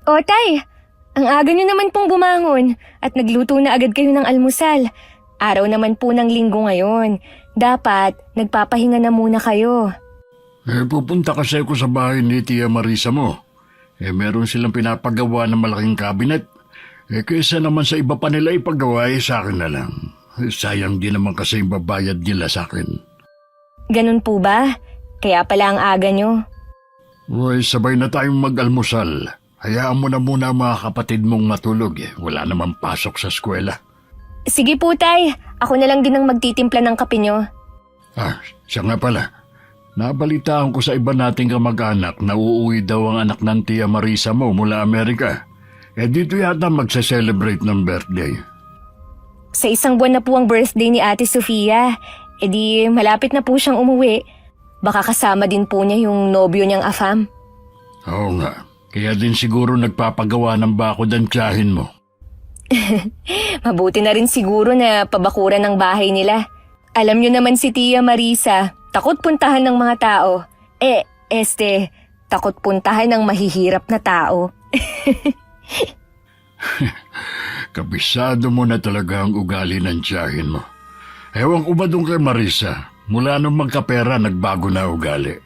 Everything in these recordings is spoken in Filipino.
O tay, ang aga nyo naman pong bumangon at nagluto na agad kayo ng almusal. Araw naman po ng linggo ngayon. Dapat nagpapahinga na muna kayo. Pupunta kasi ako sa bahay ni Tia Marisa mo. Meron silang pinapagawa ng malaking kabinet. Kaysa naman sa iba pa nila ipagawa, sa akin na lang. Sayang din naman kasi yung babayad nila sa akin. Ganun po ba? Kaya pala ang aga nyo. Uy, sabay na tayong mag-almusal. Hayaan mo na muna ang mga kapatid mong matulog. Wala namang pasok sa eskwela. Sige po tay, ako na lang din ang magtitimpla ng kape nyo. Siya nga pala. Nabalitaan ko sa iba nating kamag-anak na uuwi daw ang anak ng Tia Marisa mo mula Amerika. Dito yata magse-celebrate ng birthday. Sa isang buwan na po ang birthday ni Ate Sofia. Di malapit na po siyang umuwi. Baka kasama din po niya yung nobyo niyang afam. Oo nga. Kaya din siguro nagpapagawa ng bakod ang tiyahin mo. Mabuti na rin siguro na pabakuran ng bahay nila. Alam niyo naman si Tia Marisa, takot puntahan ng mga tao. Takot puntahan ng mahihirap na tao. Kabisado mo na talaga ang ugali ng tiyahin mo. Ewan ko ba doon kay Marisa? Mula nung magkapera, nagbago na ugali.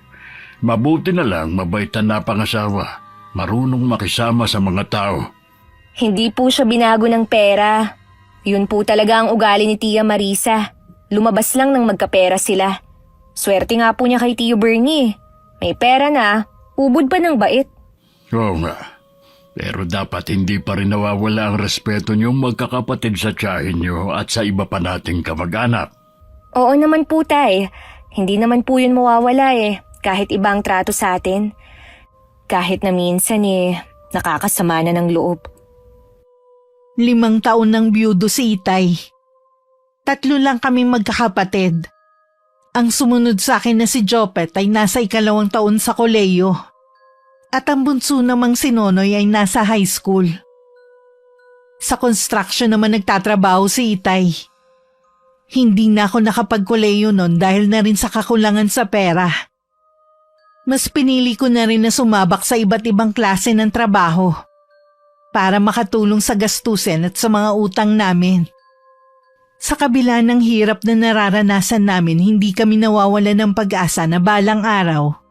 Mabuti na lang, mabaitan na pangasawa. Marunong makisama sa mga tao. Hindi po siya binago ng pera. Yun po talaga ang ugali ni Tia Marisa. Lumabas lang nang magkapera sila. Swerte nga po niya kay Tio Bernie. May pera na, ubod pa ng bait. Oo nga. Pero dapat hindi pa rin nawawala ang respeto niyong magkakapatid sa tiyahin niyo at sa iba pa nating kamag-anak. Oo naman po tay. Hindi naman po yun mawawala kahit ibang trato sa atin. Kahit na minsan nakakasama na ng loob. 5 taon nang biyudo si Itay. 3 lang kaming magkakapatid. Ang sumunod sa akin na si Jopet ay nasa 2 taon sa koleyo. At ang bunso namang si Nonoy ay nasa high school. Sa construction naman nagtatrabaho si Itay. Hindi na ako nakapagkoleyo noon dahil na rin sa kakulangan sa pera. Mas pinili ko na rin na sumabak sa iba't ibang klase ng trabaho para makatulong sa gastusin at sa mga utang namin. Sa kabila ng hirap na nararanasan namin, hindi kami nawawalan ng pag-asa na balang araw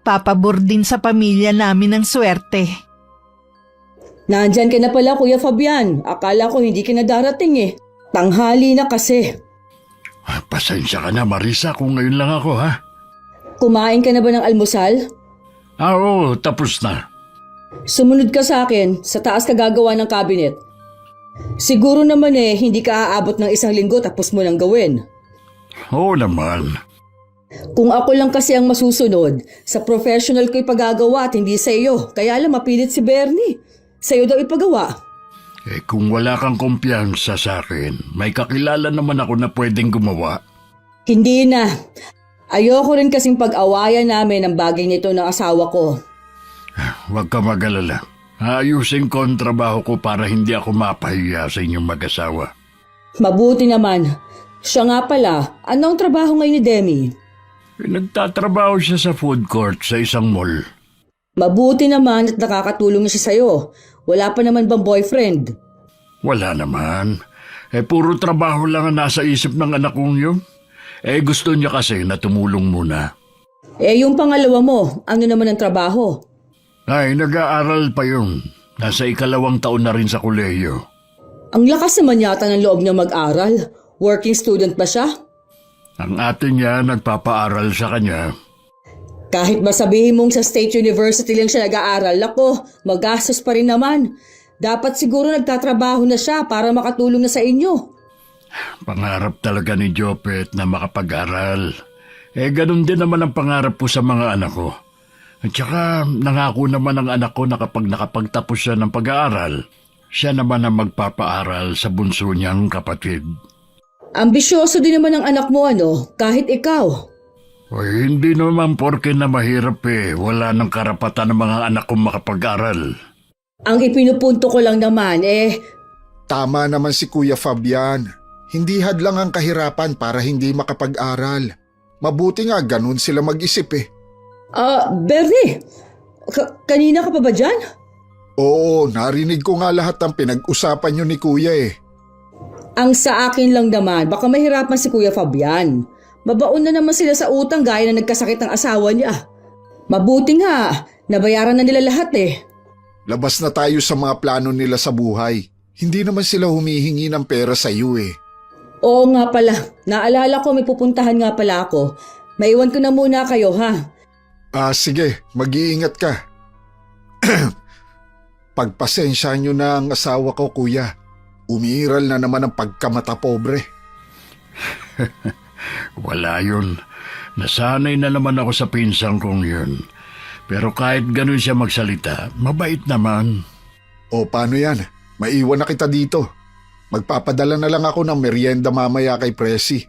papabor din sa pamilya namin ng swerte. Nandyan ka na pala, Kuya Fabian. Akala ko hindi ka na darating Tanghali na kasi. Pasensya ka na, Marisa, kung ngayon lang ako, ha? Kumain ka na ba ng almusal? Oo, tapos na. Sumunod ka sa akin, sa taas ka gagawa ng cabinet. Siguro naman hindi ka aabot ng 1 linggo tapos mo nang gawin. Oo naman. Kung ako lang kasi ang masusunod, sa professional ko ipagagawa at hindi sa iyo. Kaya lang mapilit si Bernie. Sa iyo daw ipagawa. Kung wala kang kumpiyansa sa akin, may kakilala naman ako na pwedeng gumawa. Hindi na. Ayoko rin kasing pag-awayan namin ang bagay nito ng asawa ko. Huwag ka mag-alala. Ayusin ko ang trabaho ko para hindi ako mapahiya sa inyong mag-asawa. Mabuti naman. Siya nga pala, anong trabaho ngayon ni Demi? Nagtatrabaho siya sa food court sa isang mall. Mabuti naman at nakakatulong na siya sa'yo. Wala pa naman bang boyfriend? Wala naman. Puro trabaho lang ang nasa isip ng anak kong yun. Gusto niya kasi na tumulong muna. Yung pangalawa mo, ano naman ang trabaho? Ay, nag-aaral pa yun. Nasa 2 taon na rin sa kolehiyo. Ang lakas naman yata ng loob niya mag-aral. Working student ba siya? Ang ate niya nagpapaaral sa kanya. Kahit masabihin mong sa State University lang siya nag-aaral, ako, magastos pa rin naman. Dapat siguro nagtatrabaho na siya para makatulong na sa inyo. Pangarap talaga ni Jopet na makapag-aral. Ganun din naman ang pangarap ko sa mga anak ko. At saka nangako naman ang anak ko na kapag nakapagtapos siya ng pag-aaral, siya naman ang magpapaaral sa bunso niyang kapatid. Ambisyoso din naman ang anak mo kahit ikaw. Hindi naman porke na mahirap wala nang karapatan ng mga anak kong makapag-aral. Ang ipinupunto ko lang naman Tama naman si Kuya Fabian. Hindi hadlang ang kahirapan para hindi makapag-aral. Mabuti nga ganun sila mag-isip Bernie, kanina ka pa ba dyan? Oo, narinig ko nga lahat ng pinag-usapan nyo ni Kuya eh. Ang sa akin lang naman, baka mahirapan si Kuya Fabian. Mabaon na naman sila sa utang gaya na nagkasakit ng asawa niya. Mabuti nga, nabayaran na nila lahat eh. Labas na tayo sa mga plano nila sa buhay. Hindi naman sila humihingi ng pera sa iyo eh. Oo nga pala, naalala ko may pupuntahan nga pala ako. Maiwan ko na muna kayo ha. Sige, mag-iingat ka. Pagpasensya nyo na ang asawa ko, Kuya. Umiiral na naman ang pagkamata pobre. Wala yun. Nasanay na naman ako sa pinsang kong yun. Pero kahit ganun siya magsalita, mabait naman. O paano yan? Maiwan na kita dito. Magpapadala na lang ako ng merienda mamaya kay Presi.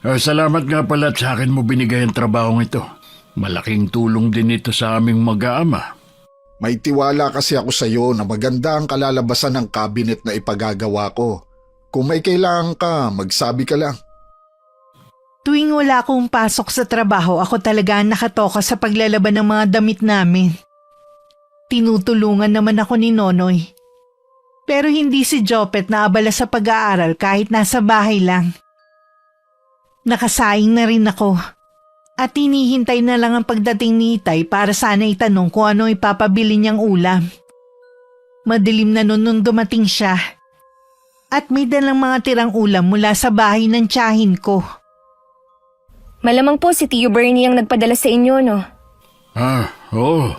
Salamat nga pala at sa akin mo binigay ang trabahong ito. Malaking tulong din ito sa aming mag-aama. May tiwala kasi ako sa iyo na maganda ang kalalabasan ng cabinet na ipagagawa ko. Kung may kailangan ka, magsabi ka lang. Tuwing wala akong pasok sa trabaho, ako talaga ang nakatoka sa paglalaban ng mga damit namin. Tinutulungan naman ako ni Nonoy. Pero hindi si Jopet na abala sa pag-aaral kahit nasa bahay lang. Nakasaing na rin ako. At hinihintay na lang ang pagdating ni Itay para sana itanong kung ano ipapabili niyang ulam. Madilim na nun nung dumating siya. At may dalang mga tirang ulam mula sa bahay ng tiyahin ko. Malamang po si Tio Bernie ang nagpadala sa inyo, no? Oo.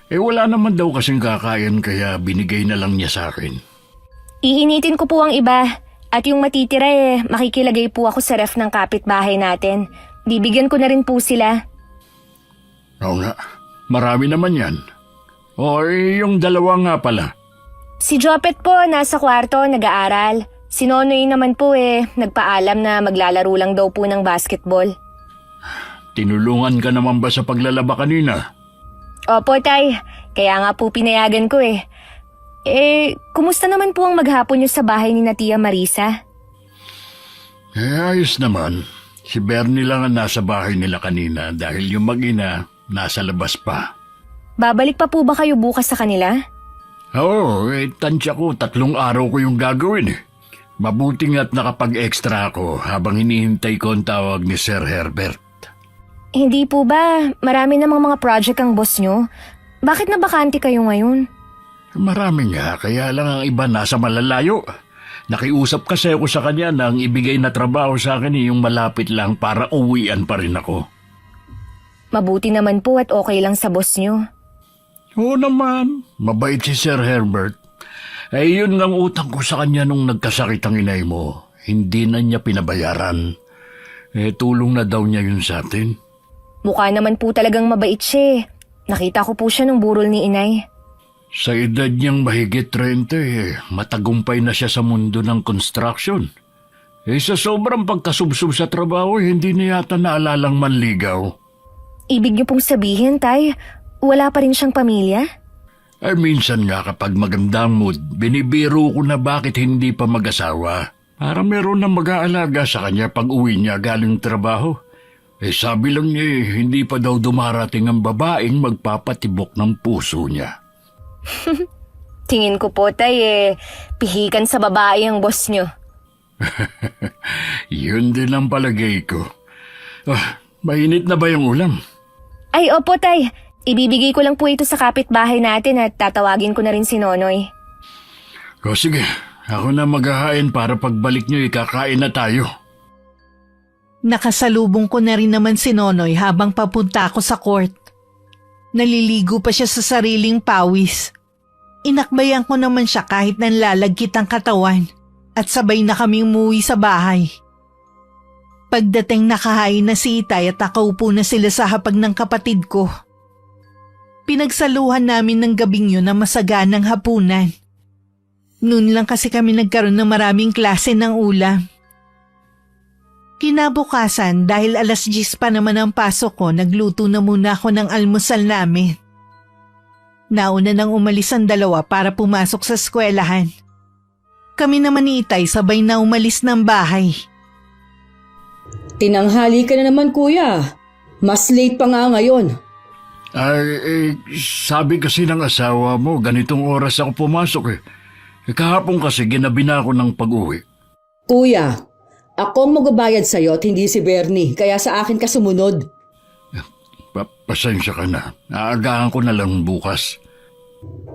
Wala naman daw kasing kakain kaya binigay na lang niya sa akin. Iinitin ko po ang iba. At yung matitira makikilagay po ako sa ref ng kapitbahay natin. Bibigyan ko na rin po sila. Oo nga, marami naman yan. Yung dalawa nga pala. Si Jopet po nasa kwarto nag-aaral. Si Nonoy naman po nagpaalam na maglalaro lang daw po ng basketball. Tinulungan ka naman ba sa paglalaba kanina? Opo, Tay. Kaya nga po pinayagan ko kumusta naman po ang maghapon niyo sa bahay ni Tia Marisa? Ayos naman. Si Bernie lang ang nasa bahay nila kanina dahil yung mag-ina nasa labas pa. Babalik pa po ba kayo bukas sa kanila? Oo, tansya ko 3 araw ko yung gagawin eh. Mabuti nga't nakapag-extra ako habang hinihintay ko ang tawag ni Sir Herbert. Hindi po ba? Marami namang mga project ang boss nyo. Bakit nabakante kayo ngayon? Marami nga, kaya lang ang iba nasa malalayo. Nakiusap kasi ako sa kanya na ang ibigay na trabaho sa akin yung malapit lang para uwian pa rin ako. Mabuti naman po at okay lang sa boss nyo. Oo naman, mabait si Sir Herbert. Yun ang utang ko sa kanya nung nagkasakit ang inay mo. Hindi na niya pinabayaran. Tulong na daw niya yun sa atin. Mukha naman po talagang mabait siya. Nakita ko po siya nung burol ni inay. Sa edad niyang mahigit 30, matagumpay na siya sa mundo ng construction. Sa sobrang pagkasubsob sa trabaho, hindi niya yata naalalang manligaw. Ibig niyo pong sabihin, Tay, wala pa rin siyang pamilya? Minsan nga kapag magandang mood, binibiro ko na bakit hindi pa mag-asawa. Para meron na mag-aalaga sa kanya pag uwi niya galing trabaho. Sabi lang niya hindi pa daw dumarating ang babaeng magpapatibok ng puso niya. Tingin ko po, Tay, pihikan sa babae ang boss nyo. Yun din ang palagay ko. Mainit na ba yung ulam? Ay, opo, Tay. Ibibigay ko lang po ito sa kapitbahay natin at tatawagin ko na rin si Nonoy. Sige, ako na maghahain para pagbalik niyo ikakain na tayo. Nakasalubong ko na rin naman si Nonoy habang papunta ako sa court. Naliligo pa siya sa sariling pawis. Inakbayan ko naman siya kahit nanlalagkit ang katawan at sabay na kaming umuwi sa bahay. Pagdating nakahain na si Itay at nakaupo na sila sa hapag ng kapatid ko. Pinagsaluhan namin ng gabing yun na masaganang hapunan. Noon lang kasi kami nagkaroon ng maraming klase ng ulam. Kinabukasan dahil 10:00 pa naman ang pasok ko, nagluto na muna ako ng almusal namin. Nauna nang umalis ang dalawa para pumasok sa eskwelahan. Kami naman ni Itay sabay na umalis ng bahay. Tinanghali ka na naman kuya. Mas late pa nga ngayon. Sabi kasi ng asawa mo, ganitong oras ako pumasok eh. Kahapon kasi ginabi na ako ng pag-uwi. Kuya, ako ang magbabayad sa'yo at hindi si Bernie, kaya sa akin ka sumunod. Pasensya ka na. Aagahan ko na lang bukas.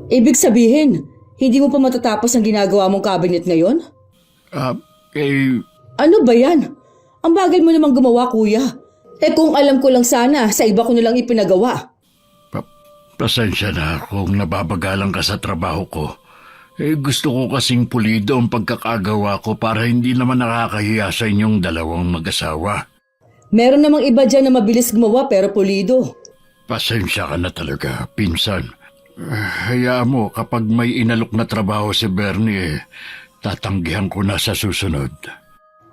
Ibig sabihin, hindi mo pa matatapos ang ginagawa mong cabinet ngayon? Ano ba yan? Ang bagal mo namang gumawa, kuya. Kung alam ko lang sana, sa iba ko nilang ipinagawa. Pasensya na kung nababagalan ka sa trabaho ko. Gusto ko kasing pulido ang pagkakagawa ko para hindi naman nakakahiya sa inyong dalawang mag-asawa. Meron namang iba dyan na mabilis gumawa pero pulido. Pasensya ka na talaga, pinsan. Hayaan mo, kapag may inalok na trabaho si Bernie, tatanggihan ko na sa susunod.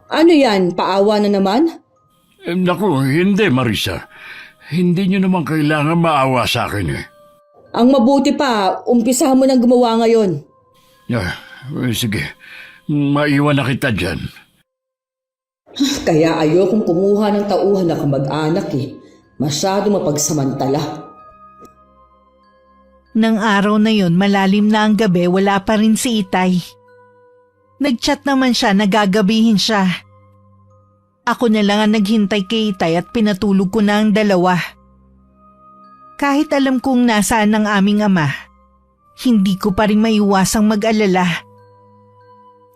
Ano yan? Paawa na naman? Naku, hindi Marisa. Hindi nyo naman kailangan maawa sa akin eh. Ang mabuti pa, umpisa mo nang gumawa ngayon. Sige, maiwan na kita dyan. Kaya ayokong kumuha ng tauhan na kamag-anak eh. Masyado mapagsamantala. Nang araw na yon, malalim na ang gabi, wala pa rin si Itay. Nagchat naman siya na gagabihin siya. Ako na lang ang naghintay kay Itay at pinatulog ko na ang dalawa. Kahit alam kong nasaan ang aming ama, hindi ko pa rin maiwasang mag-alala.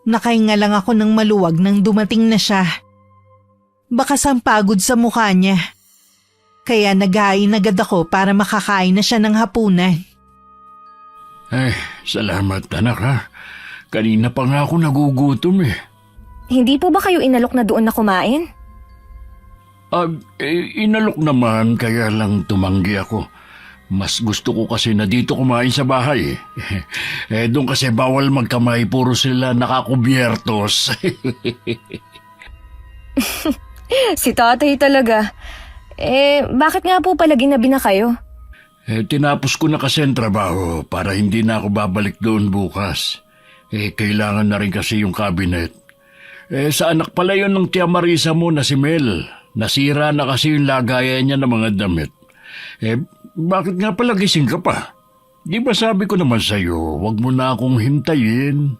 Nakahinga lang ako ng maluwag nang dumating na siya. Bakas ang pagod sa mukha niya. Kaya naghain agad ako para makakain na siya ng hapunan. Salamat anak ha. Kanina pa nga ako nagugutom eh. Hindi po ba kayo inalok na doon na kumain? Inalok naman kaya lang tumanggi ako. Mas gusto ko kasi na dito kumain sa bahay eh. Doon kasi bawal magkamay, puro sila nakakubiertos. Si tatay talaga. Bakit nga po pala ginabi na kayo? Tinapos ko na kasi ang trabaho para hindi na ako babalik doon bukas. Kailangan na rin kasi yung cabinet. Sa anak pala yun ng Tia Marisa mo na si Mel. Nasira na kasi yung lagayan niya ng mga damit. Bakit nga pala gising ka pa? Di ba sabi ko naman sa'yo, wag mo na akong hintayin.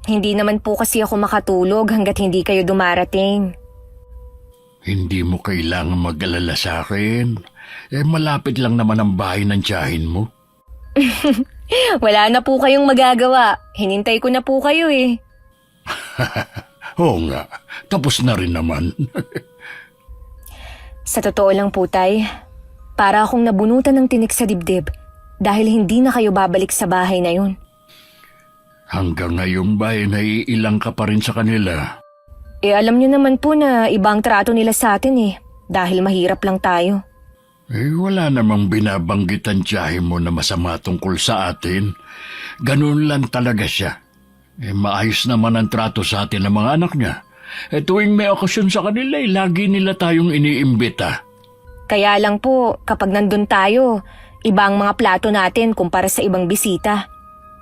Hindi naman po kasi ako makatulog hanggat hindi kayo dumarating. Hindi mo kailangan mag-alala sa akin. Malapit lang naman ang bahay ng tiyahin mo. Wala na po kayong magagawa. Hinintay ko na po kayo eh. Oo nga, tapos na rin naman. Sa totoo lang po, Tay, para akong nabunutan ng tinik sa dibdib dahil hindi na kayo babalik sa bahay na yun. Hanggang ngayon ba naiilang ka pa rin sa kanila? Alam niyo naman po na ibang trato nila sa atin eh, dahil mahirap lang tayo. Wala namang binabanggit ang tiyahin mo na masama tungkol sa atin. Ganun lang talaga siya. Maayos naman ang trato sa atin ng mga anak niya. Tuwing may okasyon sa kanila, lagi nila tayong iniimbita. Kaya lang po, kapag nandun tayo, iba ang mga plato natin kumpara sa ibang bisita.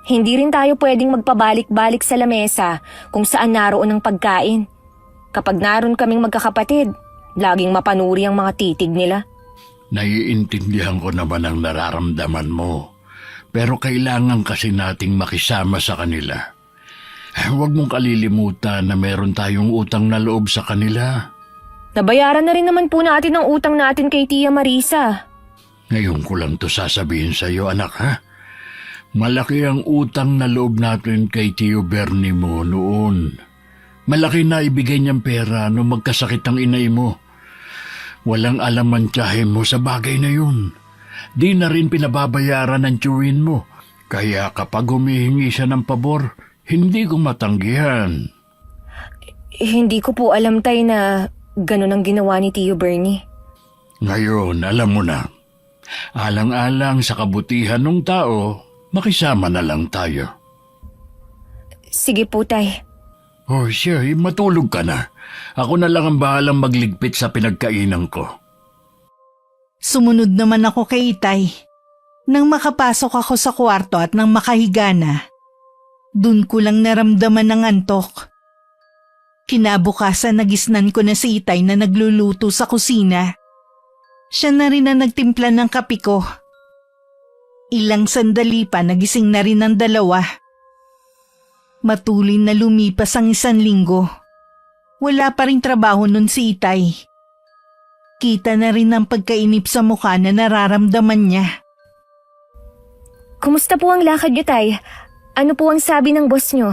Hindi rin tayo pwedeng magpabalik-balik sa lamesa kung saan naroon ang pagkain. Kapag naroon kaming magkakapatid, laging mapanuri ang mga titig nila. Naiintindihan ko naman ang nararamdaman mo. Pero kailangan kasi nating makisama sa kanila. Huwag mong kalilimutan na meron tayong utang na loob sa kanila. Nabayaran na rin naman po natin ang utang natin kay Tia Marisa. Ngayon ko lang to sasabihin sa iyo, anak ha. Malaki ang utang na loob natin kay Tio Bernie mo noon. Malaki na ibigay niyang pera nung magkasakit ang inay mo. Walang alam ang tiyahin mo sa bagay na yun. Di na rin pinababayaran ng tiyuhin mo. Kaya kapag humihingi siya ng pabor, hindi ko matanggihan. Hindi ko po alam, Tay, na ganun ang ginawa ni Tio Bernie. Ngayon, alam mo na. Alang-alang sa kabutihan ng tao, makisama na lang tayo. Sige po, Tay. Siya, matulog ka na. Ako na lang ang bahalang magligpit sa pinagkainan ko. Sumunod naman ako kay Itay. Nang makapasok ako sa kwarto at nang makahiga na, dun ko lang naramdaman ng antok. Kinabukasan nagisnan ko na si Itay na nagluluto sa kusina. Siya na rin ang nagtimpla ng kape ko. Ilang sandali pa nagising na rin ang dalawa. Matuloy na lumipas ang 1 linggo. Wala pa ring trabaho nun si Itay. Kita na rin ang pagkainip sa mukha na nararamdaman niya. Kumusta po ang lakad niyo, Tay? Ano po ang sabi ng boss niyo?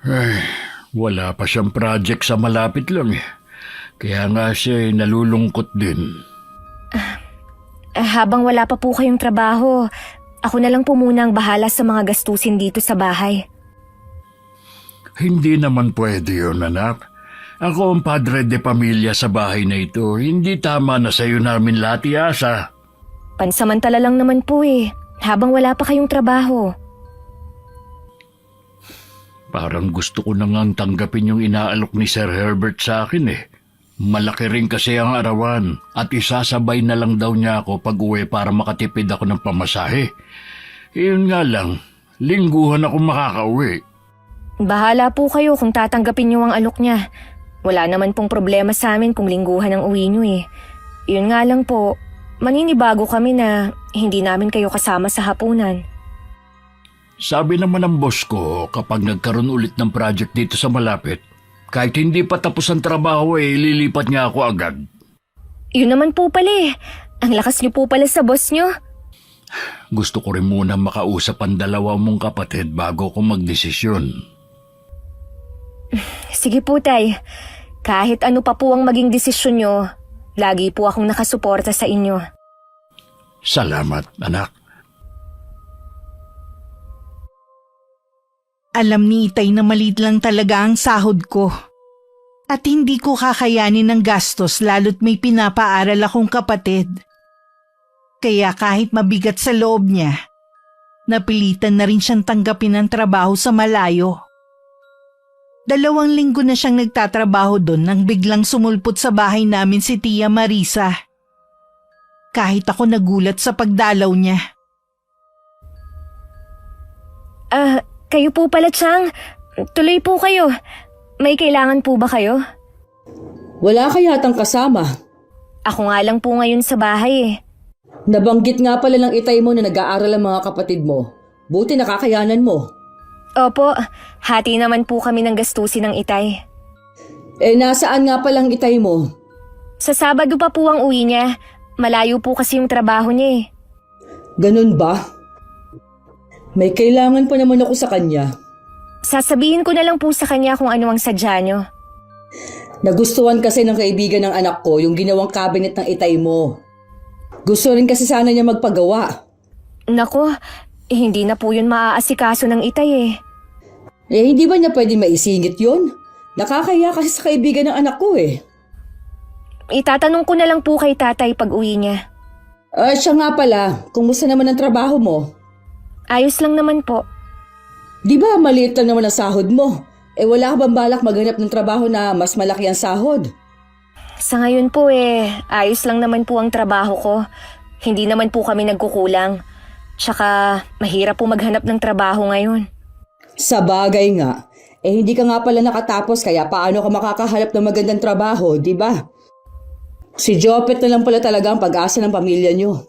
Ay, wala pa siyang project sa malapit lang eh. Kaya nga siya nalulungkot din. Habang wala pa po kayong trabaho, ako na lang po muna ang bahala sa mga gastusin dito sa bahay. Hindi naman pwede yun, anak. Ako ang padre de pamilya sa bahay na ito. Hindi tama na sa'yo namin lahat iasa. Pansamantala lang naman po eh, habang wala pa kayong trabaho. Parang gusto ko na ngang tanggapin yung inaalok ni Sir Herbert sa akin eh. Malaki rin kasi ang arawan at isasabay na lang daw niya ako pag-uwi para makatipid ako ng pamasahe. Iyon nga lang, lingguhan ako makakauwi. Bahala po kayo kung tatanggapin niyo ang alok niya. Wala naman pong problema sa amin kung lingguhan ang uwi niyo eh. Iyon nga lang po, maninibago kami na hindi namin kayo kasama sa hapunan. Sabi naman ng boss ko kapag nagkaroon ulit ng project dito sa malapit, kahit hindi pa tapos ang trabaho lilipat niya ako agad. Yun naman po pala eh. Ang lakas niyo po pala sa boss niyo. Gusto ko rin muna makausap ang 2 mong kapatid bago ko magdesisyon. Sige po, Tay. Kahit ano pa po ang maging desisyon niyo, lagi po akong nakasuporta sa inyo. Salamat, anak. Alam ni Itay na maliit lang talaga ang sahod ko. At hindi ko kakayanin ng gastos lalo't may pinapaaral akong kapatid. Kaya kahit mabigat sa loob niya, napilitan na rin siyang tanggapin ang trabaho sa malayo. 2 linggo na siyang nagtatrabaho doon nang biglang sumulpot sa bahay namin si Tia Marisa. Kahit ako nagulat sa pagdalaw niya. Kayo po pala, Chang. Tuloy po kayo. May kailangan po ba kayo? Wala ka yatang kasama. Ako nga lang po ngayon sa bahay eh. Nabanggit nga pala ng Itay mo na nag-aaral ang mga kapatid mo. Buti nakakayanan mo. Opo, hati naman po kami ng gastusin ng Itay. Nasaan nga palang Itay mo? Sa Sabado pa po ang uwi niya. Malayo po kasi yung trabaho niya eh. Ganun ba? May kailangan pa naman ako sa kanya. Sasabihin ko na lang po sa kanya kung ano ang sadya niyo. Nagustuhan kasi ng kaibigan ng anak ko yung ginawang cabinet ng Itay mo. Gusto rin kasi sana niya magpagawa. Nako, hindi na po yun maaasikaso ng Itay eh. Hindi ba niya pwede maisingit yun? Nakakaya kasi sa kaibigan ng anak ko eh. Itatanong ko na lang po kay tatay pag uwi niya. Siya nga pala, kumusta naman ang trabaho mo? Ayos lang naman po. Di ba maliit lang naman ang sahod mo? Wala ka bang balak maghanap ng trabaho na mas malaki ang sahod? Sa ngayon po ayos lang naman po ang trabaho ko. Hindi naman po kami nagkukulang. Tsaka mahirap po maghanap ng trabaho ngayon. Sa bagay nga, hindi ka nga pala nakatapos kaya paano ka makakahanap ng magandang trabaho, di ba? Si Jopet na lang pala talaga ang pag-asa ng pamilya niyo.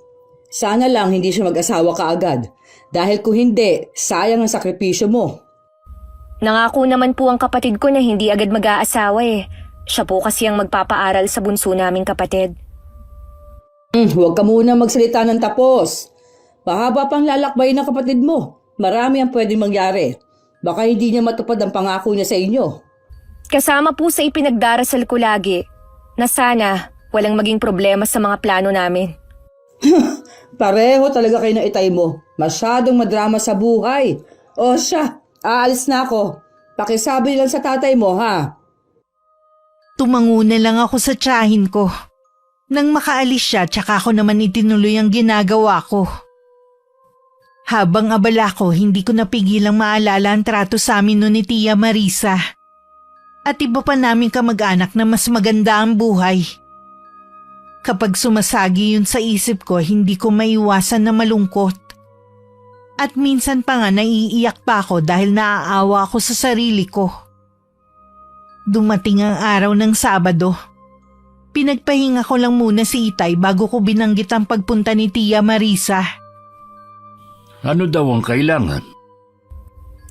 Sana lang hindi siya mag-asawa kaagad. Dahil kung hindi, sayang ang sakripisyo mo. Nangako naman po ang kapatid ko na hindi agad mag-aasawa eh. Siya po kasi ang magpapaaral sa bunso naming kapatid. Huwag ka muna magsalita ng tapos. Mahaba pang lalakbay ng kapatid mo. Marami ang pwedeng mangyari. Baka hindi niya matupad ang pangako niya sa inyo. Kasama po sa ipinagdarasal ko lagi na sana walang maging problema sa mga plano namin. Pareho talaga kayo ng Itay mo. Masyadong madrama sa buhay. O siya, aalis na ako. Pakisabi lang sa tatay mo, ha? Tumango na lang ako sa tiyahin ko. Nang makaalis siya, tsaka ako naman itinuloy ang ginagawa ko. Habang abala ko, hindi ko napigilang maalala ang trato sa amin noon ni Tia Marisa. At iba pa naming kamag-anak na mas maganda ang buhay. Kapag sumasagi yun sa isip ko, hindi ko maiwasan na malungkot. At minsan pa nga naiiyak pa ako dahil naaawa ako sa sarili ko. Dumating ang araw ng Sabado. Pinagpahinga ko lang muna si Itay bago ko binanggit ang pagpunta ni Tia Marisa. Ano daw ang kailangan?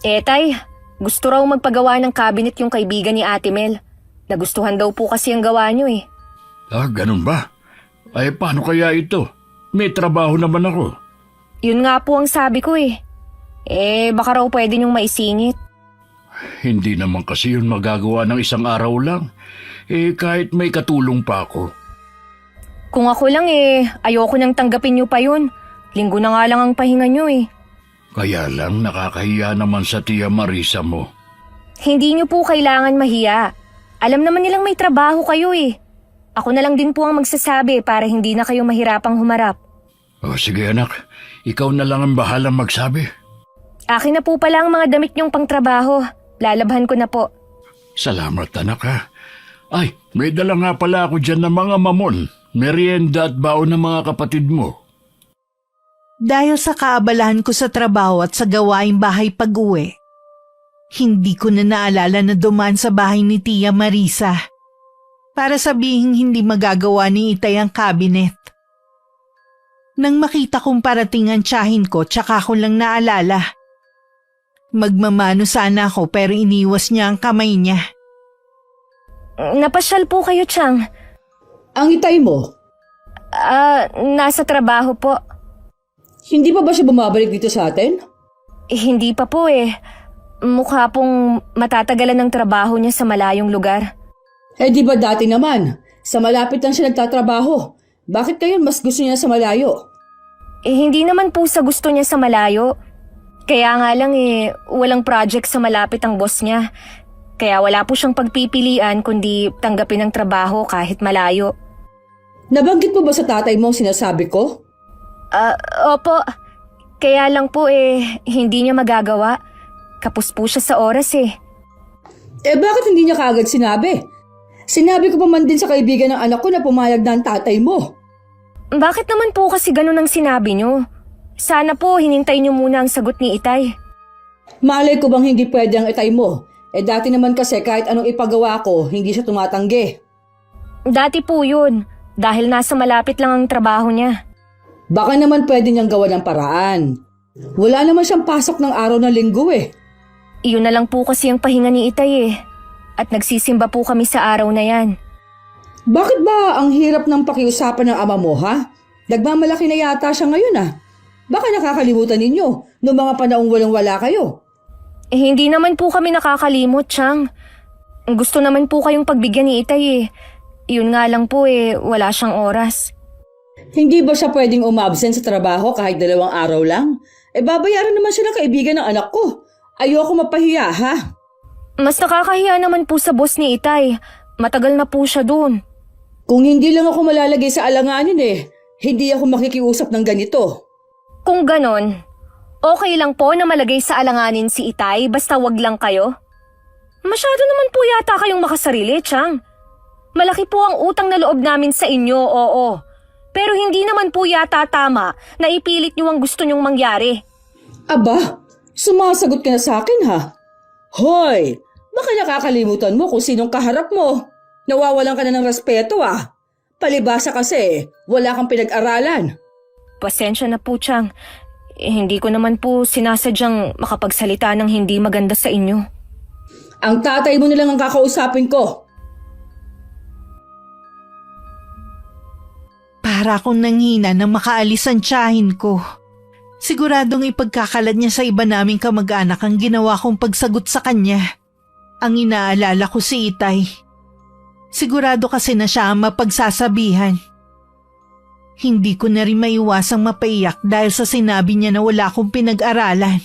Tay, gusto raw magpagawa ng cabinet yung kaibigan ni Ate Mel. Nagustuhan daw po kasi ang gawa niyo eh. Ganun ba? Ay, paano kaya ito? May trabaho naman ako. Yun nga po ang sabi ko eh. Baka raw pwede niyong maisingit. Hindi naman kasi yun magagawa ng isang araw lang. Kahit may katulong pa ako. Kung ako lang ayoko nang tanggapin niyo pa yun. Linggo na nga lang ang pahinga niyo eh. Kaya lang nakakahiya naman sa Tia Marisa mo. Hindi niyo po kailangan mahiya. Alam naman nilang may trabaho kayo eh. Ako na lang din po ang magsasabi para hindi na kayo mahirapang humarap. Sige anak, ikaw na lang ang bahalang magsabi. Akin na po pala ang mga damit niyong pangtrabaho. Lalabhan ko na po. Salamat anak ha. Ay, may dala nga pala ako dyan ng mga mamon, merienda at baon ng mga kapatid mo. Dahil sa kaabalahan ko sa trabaho at sa gawaing bahay pag-uwi, hindi ko na naalala na dumaan sa bahay ni Tia Marisa para sabihin hindi magagawa ni Itay ang cabinet. Nang makita kong parating ang tiyahin ko, tsaka ko lang naalala. Magmamano sana ako pero iniwas niya ang kamay niya. Napasyal po kayo, Chang. Ang Itay mo, Nasa trabaho po. hindi pa ba siya bumabalik dito sa atin? Hindi pa po eh. Mukha pong matatagalan ng trabaho niya sa malayong lugar. Di ba dati naman, sa malapit lang siya nagtatrabaho. Bakit ngayon mas gusto niya sa malayo? Hindi naman po sa gusto niya sa malayo. Kaya nga lang walang project sa malapit ang boss niya. Kaya wala po siyang pagpipilian kundi tanggapin ang trabaho kahit malayo. Nabanggit mo ba sa tatay mo ang sinasabi ko? Opo. Kaya lang po hindi niya magagawa. Kapos po siya sa oras Bakit hindi niya kaagad sinabi? Sinabi ko pa man din sa kaibigan ng anak ko na pumayag na ang tatay mo. Bakit naman po kasi ganun ang sinabi niyo? Sana po hinintay niyo muna ang sagot ni Itay. Malay ko bang hindi pwede ang Itay mo? Dati naman kasi kahit anong ipagawa ko, hindi siya tumatanggi. Dati po yun, dahil nasa malapit lang ang trabaho niya. Baka naman pwede niyang gawa ng paraan. Wala naman siyang pasok ng araw ng linggo Iyon na lang po kasi ang pahinga ni Itay At nagsisimba po kami sa araw na yan. Bakit ba ang hirap ng pakiusapan ng ama mo, ha? Nagmamalaki na yata siya ngayon, Baka nakakalimutan ninyo noong mga panahong walang-wala kayo. Hindi naman po kami nakakalimot, Chang. Gusto naman po kayong pagbigyan ni Itay Iyon nga lang po wala siyang oras. Hindi ba siya pwedeng umabsent sa trabaho kahit 2 araw lang? Babayaran naman siya ng kaibigan ng anak ko. Ayoko mapahiya, ha? Mas nakakahiya naman po sa boss ni Itay. Matagal na po siya doon. Kung hindi lang ako malalagay sa alanganin hindi ako makikiusap ng ganito. Kung ganon, okay lang po na malagay sa alanganin si Itay basta wag lang kayo? Masyado naman po yata kayong makasarili, Chang. Malaki po ang utang na loob namin sa inyo, oo. Pero hindi naman po yata tama na ipilit niyo ang gusto niyong mangyari. Aba, sumasagot ka na sa akin, ha? Hoy, baka nakakalimutan mo kung sinong kaharap mo. Nawawalan ka na ng respeto, Palibasa kasi, wala kang pinag-aralan. Pasensya na po, Chang. Hindi ko naman po sinasadyang makapagsalita ng hindi maganda sa inyo. Ang tatay mo nilang ang kakausapin ko. Para akong nanghina na makaalis ang tiyahin ko. Siguradong ipagkakalat niya sa iba naming kamag-anak ang ginawa kong pagsagot sa kanya. Ang inaalala ko si Itay. Sigurado kasi na siya ang mapagsasabihan. Hindi ko na rin maiwasang mapaiyak dahil sa sinabi niya na wala akong pinag-aralan.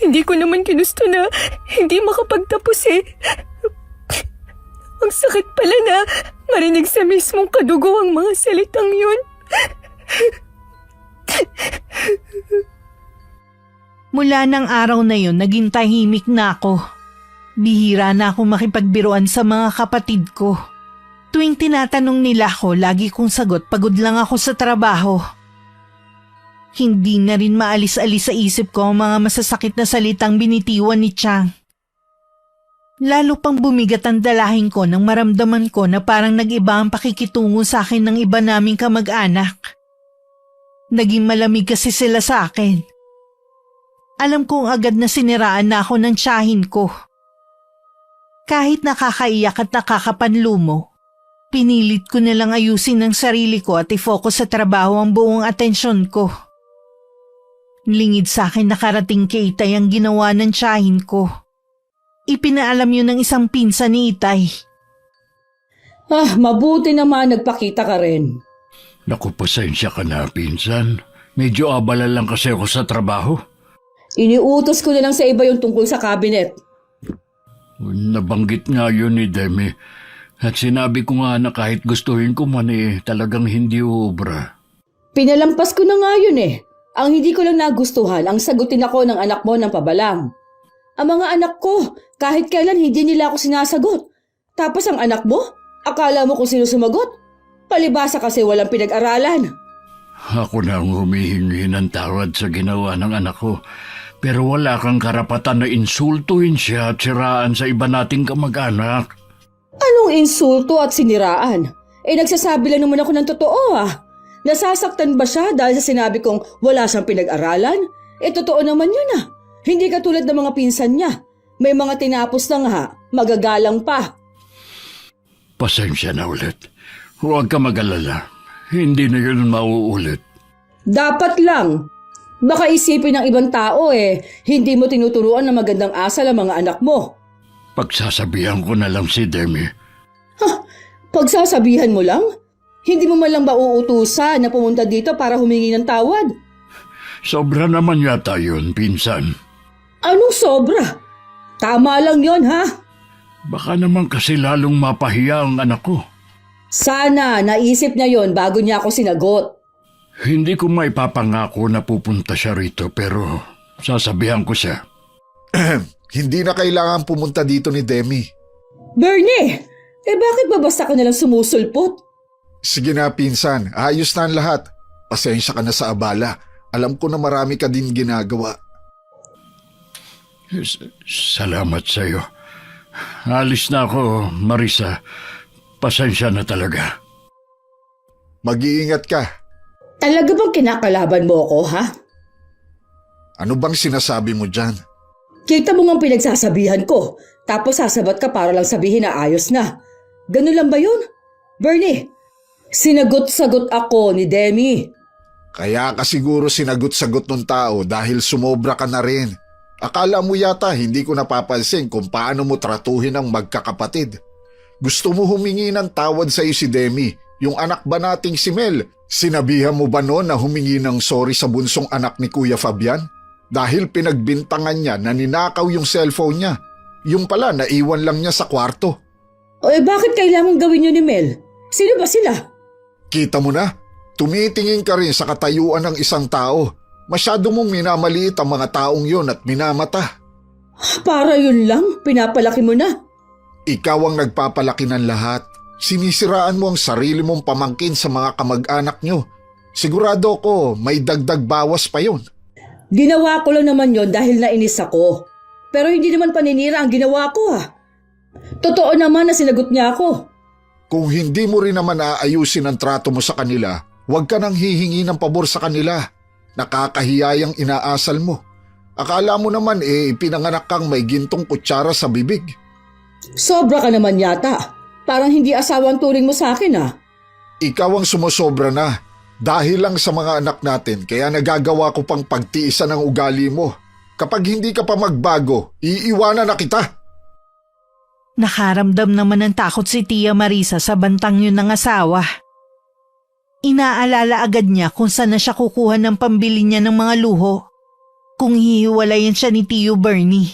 Hindi ko naman ginusto na hindi makapagtapos Ang sakit pala na marinig sa mismong kadugo ang mga salitang yun. Mula ng araw na yun, naging tahimik na ako. Bihira na ako makipagbiruan sa mga kapatid ko. Tuwing tinatanong nila ako, lagi kong sagot pagod lang ako sa trabaho. Hindi na rin maalis-alis sa isip ko ang mga masasakit na salitang binitiwan ni Chang. Lalo pang bumigat ang dalahin ko nang maramdaman ko na parang nag-iba ang pakikitungo sa akin ng iba naming kamag-anak. Naging malamig kasi sila sa akin. Alam kong agad na siniraan na ako ng tiyahin ko. Kahit nakakaiyak at nakakapanlumo, pinilit ko na lang ayusin ang sarili ko at i-focus sa trabaho ang buong atensyon ko. Lingid sa akin nakarating kay Itay ang ginawa ng tiyahin ko. Ipinaalam yun ng isang pinsan ni Itay. Mabuti naman nagpakita ka rin. Naku, pasensya ka na, pinsan. Medyo abala lang kasi ako sa trabaho. Iniutos ko na lang sa iba yung tungkol sa cabinet. Nabanggit nga yun ni Demi. At sinabi ko nga na kahit gustuhin ko man talagang hindi uubra. Pinalampas ko na nga yun eh. Ang hindi ko lang nagustuhan, ang sagutin ako ng anak mo ng pabalang. Ang mga anak ko, kahit kailan hindi nila ako sinasagot. Tapos ang anak mo, akala mo kung sino sumagot? Palibasa kasi walang pinag-aralan. Ako na ang humihingi ng tawad sa ginawa ng anak ko. Pero wala kang karapatan na insultuhin siya at siraan sa iba nating kamag-anak. Anong insulto at siniraan? Nagsasabi lang naman ako ng totoo Nasasaktan ba siya dahil sa sinabi kong wala siyang pinag-aralan? Totoo naman yun Hindi katulad ng mga pinsan niya. May mga tinapos na nga, magagalang pa. Pasensya na ulit. Huwag ka mag-alala. Hindi na yun mauulit. Dapat lang. Baka isipin ng ibang tao hindi mo tinuturuan ng magandang asal ang mga anak mo. Pagsasabihan ko na lang si Demi. Pagsasabihan mo lang? Hindi mo man lang ba uutusan na pumunta dito para humingi ng tawad? Sobra naman yata yun, pinsan. Anong sobra? Tama lang yon Baka naman kasi lalong mapahiya ang anak ko. Sana naisip niya yon bago niya ako sinagot. Hindi ko maipapangako na pupunta siya rito pero sasabihan ko siya. Hindi na kailangan pumunta dito ni Demi. Bernie, bakit ba basta ka nalang sumusulpot? Sige na, pinsan. Ayos na ang lahat. Pasensya ka na sa abala. Alam ko na marami ka din ginagawa. Salamat sa iyo. Alis na ako, Marisa. Pasensya na talaga. Mag-iingat ka. Talaga bang kinakalaban mo ako, Ano bang sinasabi mo dyan? Kita mo nga pinagsasabihan ko, tapos sasabat ka para lang sabihin na ayos na. Ganun lang ba yun? Bernie, sinagot-sagot ako ni Demi. Kaya ka siguro sinagot-sagot ng tao dahil sumobra ka na rin. Akala mo yata hindi ko napapansin kung paano mo tratuhin ang magkakapatid. Gusto mo humingi ng tawad sa iyo si Demi, yung anak ba nating si Mel? Sinabihan mo ba noon na humingi ng sorry sa bunsong anak ni Kuya Fabian? Dahil pinagbintangan niya na ninakaw yung cellphone niya. Yung pala naiwan lang niya sa kwarto. Bakit kailangan gawin yun ni Mel? Sino ba sila? Kita mo na? Tumitingin ka rin sa katayuan ng isang tao. Masyado mong minamaliit ang mga taong yon at minamata. Para yun lang, pinapalaki mo na. Ikaw ang nagpapalaki ng lahat. Sinisiraan mo ang sarili mong pamangkin sa mga kamag-anak nyo. Sigurado ko may dagdag bawas pa yun. Ginawa ko lang naman yon dahil nainis ako. Pero hindi naman paninira ang ginawa ko Totoo naman na sinagot niya ako. Kung hindi mo rin naman aayusin ang trato mo sa kanila, huwag ka nang hihingi ng pabor sa kanila. Nakakahiyayang inaasal mo. Akala mo naman pinanganak kang may gintong kutsara sa bibig. Sobra ka naman yata. Parang hindi asawa ang turing mo sa akin Ikaw ang sumosobra na. Dahil lang sa mga anak natin kaya nagagawa ko pang pagtiisan ang ugali mo. Kapag hindi ka pa magbago, iiwanan na kita. Nakaramdam naman ng takot si Tia Marisa sa bantang yun ng asawa. Inaalala agad niya kung saan na siya kukuha ng pambili niya ng mga luho kung hihiwalayan siya ni Tio Bernie.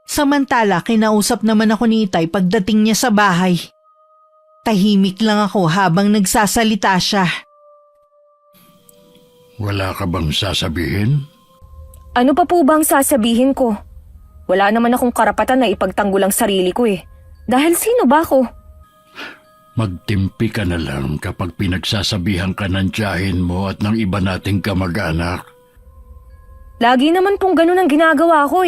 Samantala, kinausap naman ako ni Itay pagdating niya sa bahay. Tahimik lang ako habang nagsasalita siya. Wala ka bang sasabihin? Ano pa po bang sasabihin ko? Wala naman akong karapatan na ipagtanggol ang sarili ko Dahil sino ba ako? Magtimpi ka na lang kapag pinagsasabihan ka ng tiyahin mo at ng iba nating kamag-anak. Lagi naman pong ganun ang ginagawa ko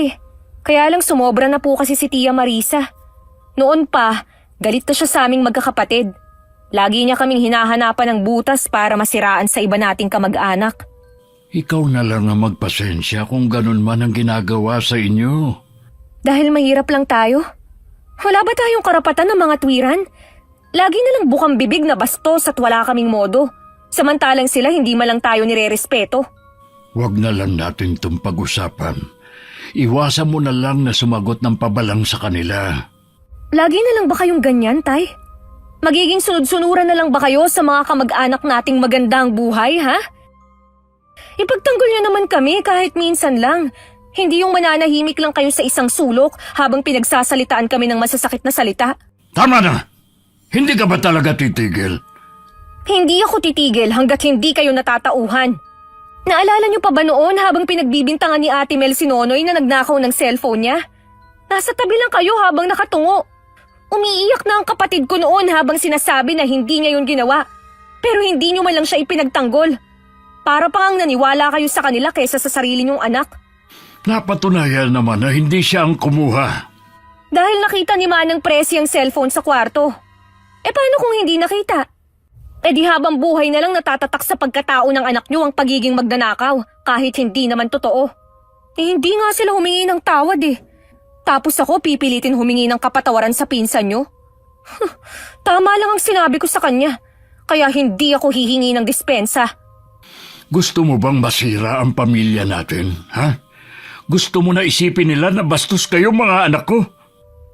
Kaya lang sumobra na po kasi si Tia Marisa. Noon pa, galit na siya sa aming magkakapatid. Lagi niya kaming hinahanapan ng butas para masiraan sa iba nating kamag-anak. Ikaw na lang ang magpasensya kung ganun man ang ginagawa sa inyo. Dahil mahirap lang tayo. Wala ba tayong karapatan ng mga tuwiran? Lagi na lang bukang bibig na bastos at wala kaming modo. Samantalang sila hindi malang tayo nire-respeto. Huwag na lang natin itong pag-usapan. Iwasan mo na lang na sumagot ng pabalang sa kanila. Lagi na lang ba kayong ganyan, Tay? Magiging sunod-sunuran na lang ba kayo sa mga kamag-anak nating magandang buhay, ha? Ipagtanggol niyo naman kami kahit minsan lang. Hindi yung mananahimik lang kayo sa isang sulok habang pinagsasalitaan kami ng masasakit na salita. Tama na! Hindi ka ba talaga titigil? Hindi ako titigil hanggat hindi kayo natatauhan. Naalala niyo pa ba noon habang pinagbibintangan ni Ate Mel si Nonoy na nagnakaw ng cellphone niya? Nasa tabi lang kayo habang nakatungo. Umiiyak na ang kapatid ko noon habang sinasabi na hindi niya yun ginawa. Pero hindi niyo man lang siya ipinagtanggol. Para pang naniwala kayo sa kanila kaysa sa sarili niyong anak. Napatunayan naman na hindi siya ang kumuha. Dahil nakita ni Manang Presi ang cellphone sa kwarto. Paano kung hindi nakita? Di habang buhay na lang natatatak sa pagkatao ng anak niyo ang pagiging magnanakaw kahit hindi naman totoo. Hindi nga sila humingi ng tawad eh. Tapos ako pipilitin humingi ng kapatawaran sa pinsan niyo? Tama lang ang sinabi ko sa kanya. Kaya hindi ako hihingi ng dispensa. Gusto mo bang masira ang pamilya natin, ha? Gusto mo na isipin nila na bastos kayo mga anak ko?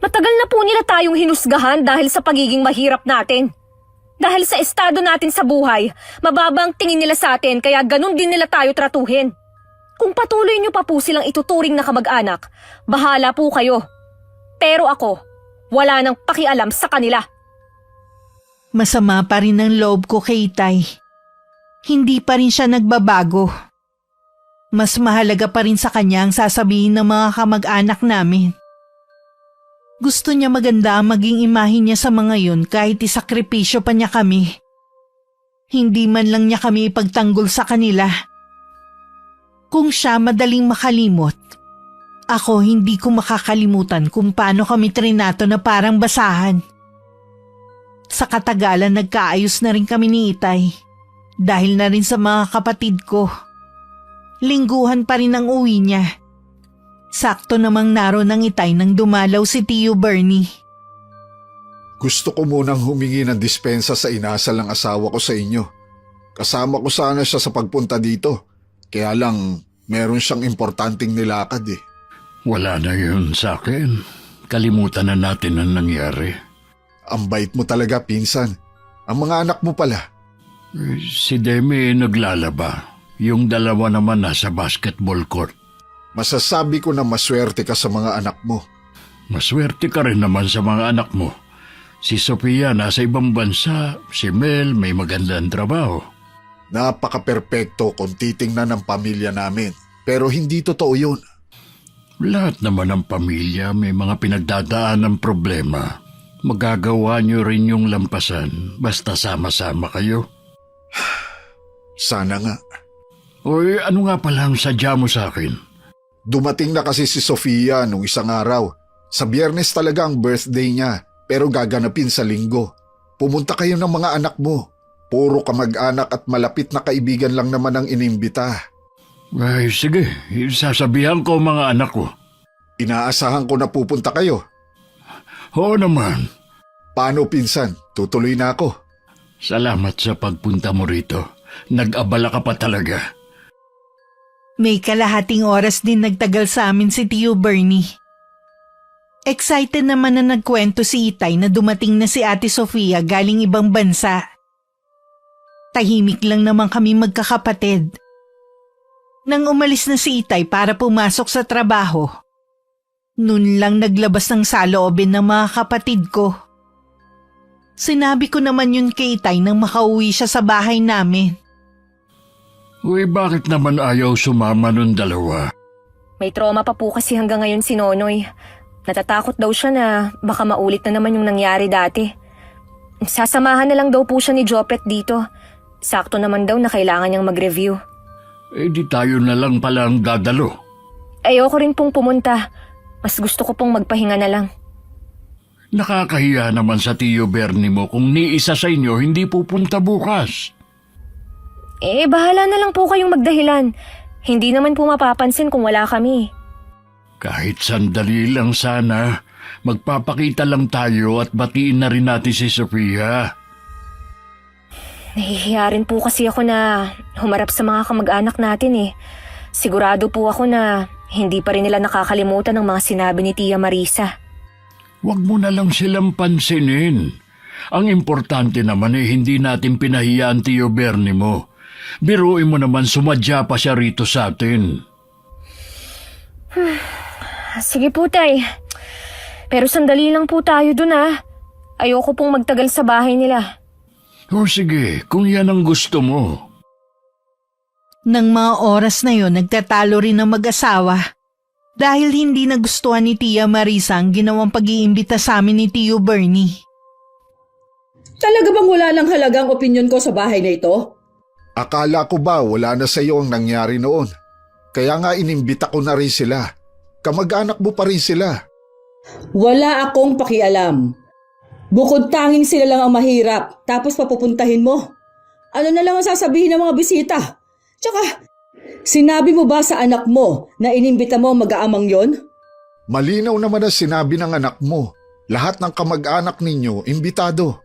Matagal na po nila tayong hinusgahan dahil sa pagiging mahirap natin. Dahil sa estado natin sa buhay, mababang tingin nila sa atin kaya ganun din nila tayo tratuhin. Kung patuloy niyo pa po silang ituturing na kamag-anak, bahala po kayo. Pero ako, wala nang pakialam sa kanila. Masama pa rin ang loob ko kay Itay. Hindi pa rin siya nagbabago. Mas mahalaga pa rin sa kanya ang sasabihin ng mga kamag-anak namin. Gusto niya maganda ang maging imahe niya sa mga yun kahit isakripisyo pa niya kami. Hindi man lang niya kami ipagtanggol sa kanila. Kung siya madaling makalimot, ako hindi ko makakalimutan kung paano kami trinato na parang basahan. Sa katagalan nagkaayos na rin kami ni Itay dahil na rin sa mga kapatid ko. Lingguhan pa rin ang uwi niya. Sakto namang naroon ang Itay nang dumalaw si Tio Bernie. Gusto ko munang humingi ng dispensa sa inasal ng asawa ko sa inyo. Kasama ko sana siya sa pagpunta dito. Kaya lang, meron siyang importanteng nilakad eh. Wala na yun sa akin. Kalimutan na natin ang nangyari. Ang bait mo talaga, pinsan. Ang mga anak mo pala. Si Demi naglalaba. Yung dalawa naman nasa basketball court. Masasabi ko na maswerte ka sa mga anak mo. Maswerte ka rin naman sa mga anak mo. Si Sofia nasa ibang bansa, si Mel may magandang trabaho. Napaka-perpekto kung titingnan ng pamilya namin. Pero hindi totoo yun. Lahat naman ng pamilya may mga pinagdadaan ng problema. Magagawa niyo rin yung lampasan basta sama-sama kayo. Sana nga. Oy, ano nga pala ang sadya mo sa akin? Dumating na kasi si Sofia nung isang araw. Sa Biyernes talaga ang birthday niya, pero gaganapin sa Linggo. Pumunta kayo ng mga anak mo. Puro kamag-anak at malapit na kaibigan lang naman ang inimbita. Ay, sige. Sasabihan ko mga anak ko. Inaasahan ko na pupunta kayo. Oo naman. Paano pinsan? Tutuloy na ako. Salamat sa pagpunta mo rito. Nag-abala ka pa talaga. May kalahating oras din nagtagal sa amin si Tio Bernie. Excited naman na nagkwento si Itay na dumating na si Ate Sofia galing ibang bansa. Tahimik lang naman kami magkakapatid. Nang umalis na si Itay para pumasok sa trabaho, nun lang naglabas ng saloobin ng mga kapatid ko. Sinabi ko naman yun kay Itay nang makauwi siya sa bahay namin. Uy, bakit naman ayaw sumama nun dalawa? May trauma pa po kasi hanggang ngayon si Nonoy. Natatakot daw siya na baka maulit na naman yung nangyari dati. Sasamahan na lang daw po siya ni Jopet dito. Sakto naman daw na kailangan niyang mag-review. Di tayo na lang pala ang dadalo. Ayoko rin pong pumunta. Mas gusto ko pong magpahinga na lang. Nakakahiya naman sa Tio Bernie mo kung ni isa sa inyo hindi pupunta bukas. Bahala na lang po kayong magdahilan. Hindi naman po mapapansin kung wala kami. Kahit sandali lang sana, magpapakita lang tayo at batiin na rin natin si Sofia. Nahihiya rin po kasi ako na humarap sa mga kamag-anak natin eh. Sigurado po ako na hindi pa rin nila nakakalimutan ang mga sinabi ni Tia Marisa. Huwag mo na lang silang pansinin. Ang importante naman hindi natin pinahiya ang Tio Bernie mo. Biruin mo naman sumadya pa siya rito sa atin. Sige po, Tay. Pero sandali lang po tayo dun Ayoko pong magtagal sa bahay nila. O sige, kung yan ang gusto mo. Nang mga oras na yon, nagtatalo rin ang mag-asawa. Dahil hindi nagustuhan ni Tia Marisa ang ginawang pag-iimbita sa amin ni Tio Bernie. Talaga bang wala lang halagang opinyon ko sa bahay na ito? Akala ko ba wala na sa iyo ang nangyari noon? Kaya nga inimbita ko na rin sila. Kamag-anak mo pa rin sila. Wala akong pakialam. Bukod tanging sila lang ang mahirap, tapos papupuntahin mo. Ano na lang ang sasabihin ng mga bisita? Tsaka, sinabi mo ba sa anak mo na inimbita mo ang mag-aamang yon? Malinaw naman na sinabi ng anak mo. Lahat ng kamag-anak ninyo, imbitado.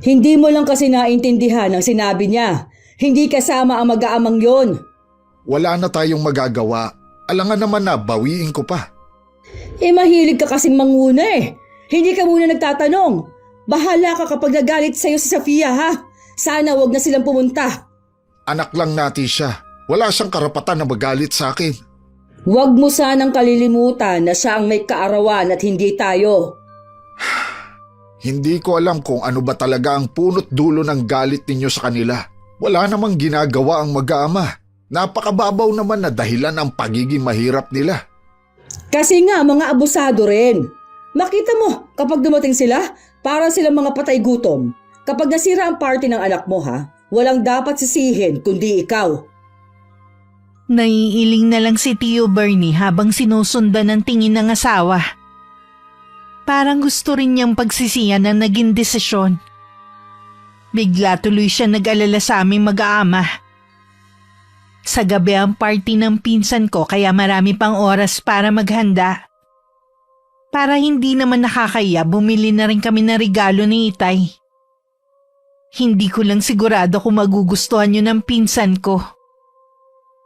Hindi mo lang kasi naintindihan ang sinabi niya. Hindi kasama ang mag-aamang yon. Wala na tayong magagawa. Alangan naman na bawiin ko pa. Mahilig ka kasing manguna Hindi ka muna nagtatanong. Bahala ka kapag nagalit sa'yo si Sofia Sana wag na silang pumunta. Anak lang natin siya. Wala siyang karapatan na magalit sa akin. Wag mo sanang kalilimutan na siya ang may kaarawan at hindi tayo. Hindi ko alam kung ano ba talaga ang punot dulo ng galit ninyo sa kanila. Wala namang ginagawa ang mag-aama. Napakababaw naman na dahilan ang pagiging mahirap nila. Kasi nga mga abusado rin. Makita mo kapag dumating sila, parang silang mga patay gutom. Kapag nasira ang party ng anak mo walang dapat sisihin kundi ikaw. Naiiling na lang si Tio Bernie habang sinusundan ng tingin ng asawa. Parang gusto rin niyang pagsisiyan ang naging desisyon. Bigla tuloy siya nag-alala sa aming mag-aama. Sa gabi ang party ng pinsan ko kaya marami pang oras para maghanda. Para hindi naman nakakaya, bumili na rin kami ng regalo ni Itay. Hindi ko lang sigurado kung magugustuhan yun ng pinsan ko.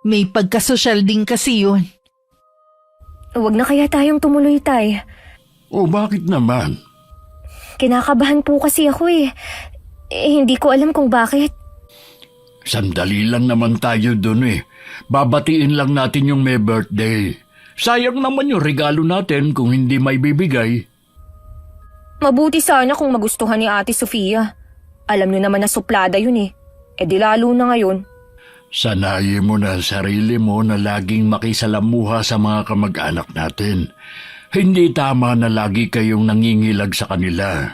May pagkasosyal din kasi yun. Huwag na kaya tayong tumuloy, Tay. O bakit naman? Kinakabahan po kasi ako hindi ko alam kung bakit. Sandali lang naman tayo dun Babatiin lang natin yung may birthday. Sayang naman yung regalo natin kung hindi may bibigay. Mabuti sana kung magustuhan ni Ate Sofia. Alam niyo naman na suplada yun di lalo na ngayon. Sanayin mo na ang sarili mo na laging makisalamuha sa mga kamag-anak natin. Hindi tama na lagi kayong nangingilag sa kanila.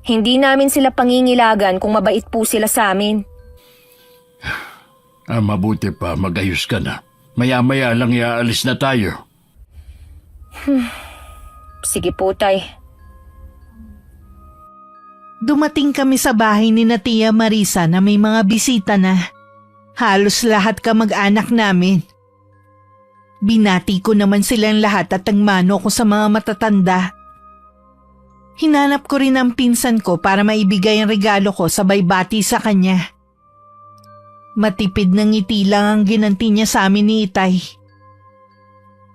Hindi namin sila pangingilagan kung mabait po sila sa amin. Mabuti pa, magayos ka na. Maya-maya lang iaalis na tayo. Sige po, Tay. Dumating kami sa bahay ni na Tia Marisa na may mga bisita na. Halos lahat kamag-anak namin. Binati ko naman silang lahat at nagmano ko sa mga matatanda. Hinanap ko rin ang pinsan ko para maibigay ang regalo ko sabay bati sa kanya. Matipid ng ngiti lang ang ginanti niya sa amin ni Itay.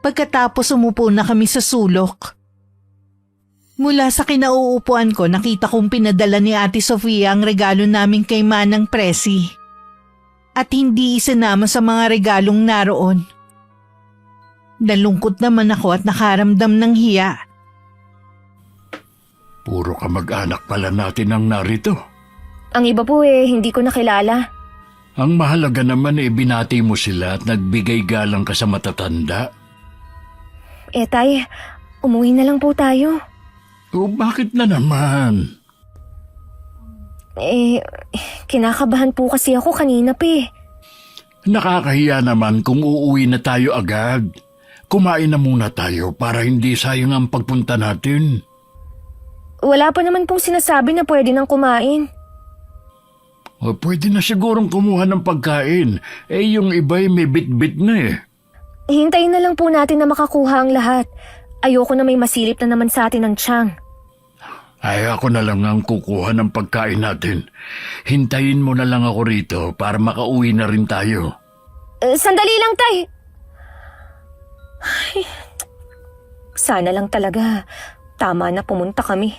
Pagkatapos umupo na kami sa sulok. Mula sa kinauupuan ko nakita kong pinadala ni Ate Sofia ang regalo namin kay Manang Presi. At hindi isinama sa mga regalong naroon. Nalungkot naman ako at nakaramdam ng hiya. Puro kamag-anak pala natin ang narito. Ang iba po hindi ko nakilala. Ang mahalaga naman binati mo sila at nagbigay galang ka sa matatanda. Tay, umuwi na lang po tayo. O bakit na naman? Kinakabahan po kasi ako kanina pa Nakakahiya naman kung uuwi na tayo agad. kumain na muna tayo para hindi sayang ang pagpunta natin. Wala pa naman pong sinasabi na pwede nang kumain. O pwede na sigurong kumuha ng pagkain. Yung iba'y may bit-bit na eh. Hintayin na lang po natin na makakuha ang lahat. Ayoko na may masilip na naman sa atin ng tiyang. Ay ako na lang ang kukuha ng pagkain natin. Hintayin mo na lang ako rito para makauwi na rin tayo. Sandali lang, Tay. Ay, sana lang talaga. Tama na pumunta kami.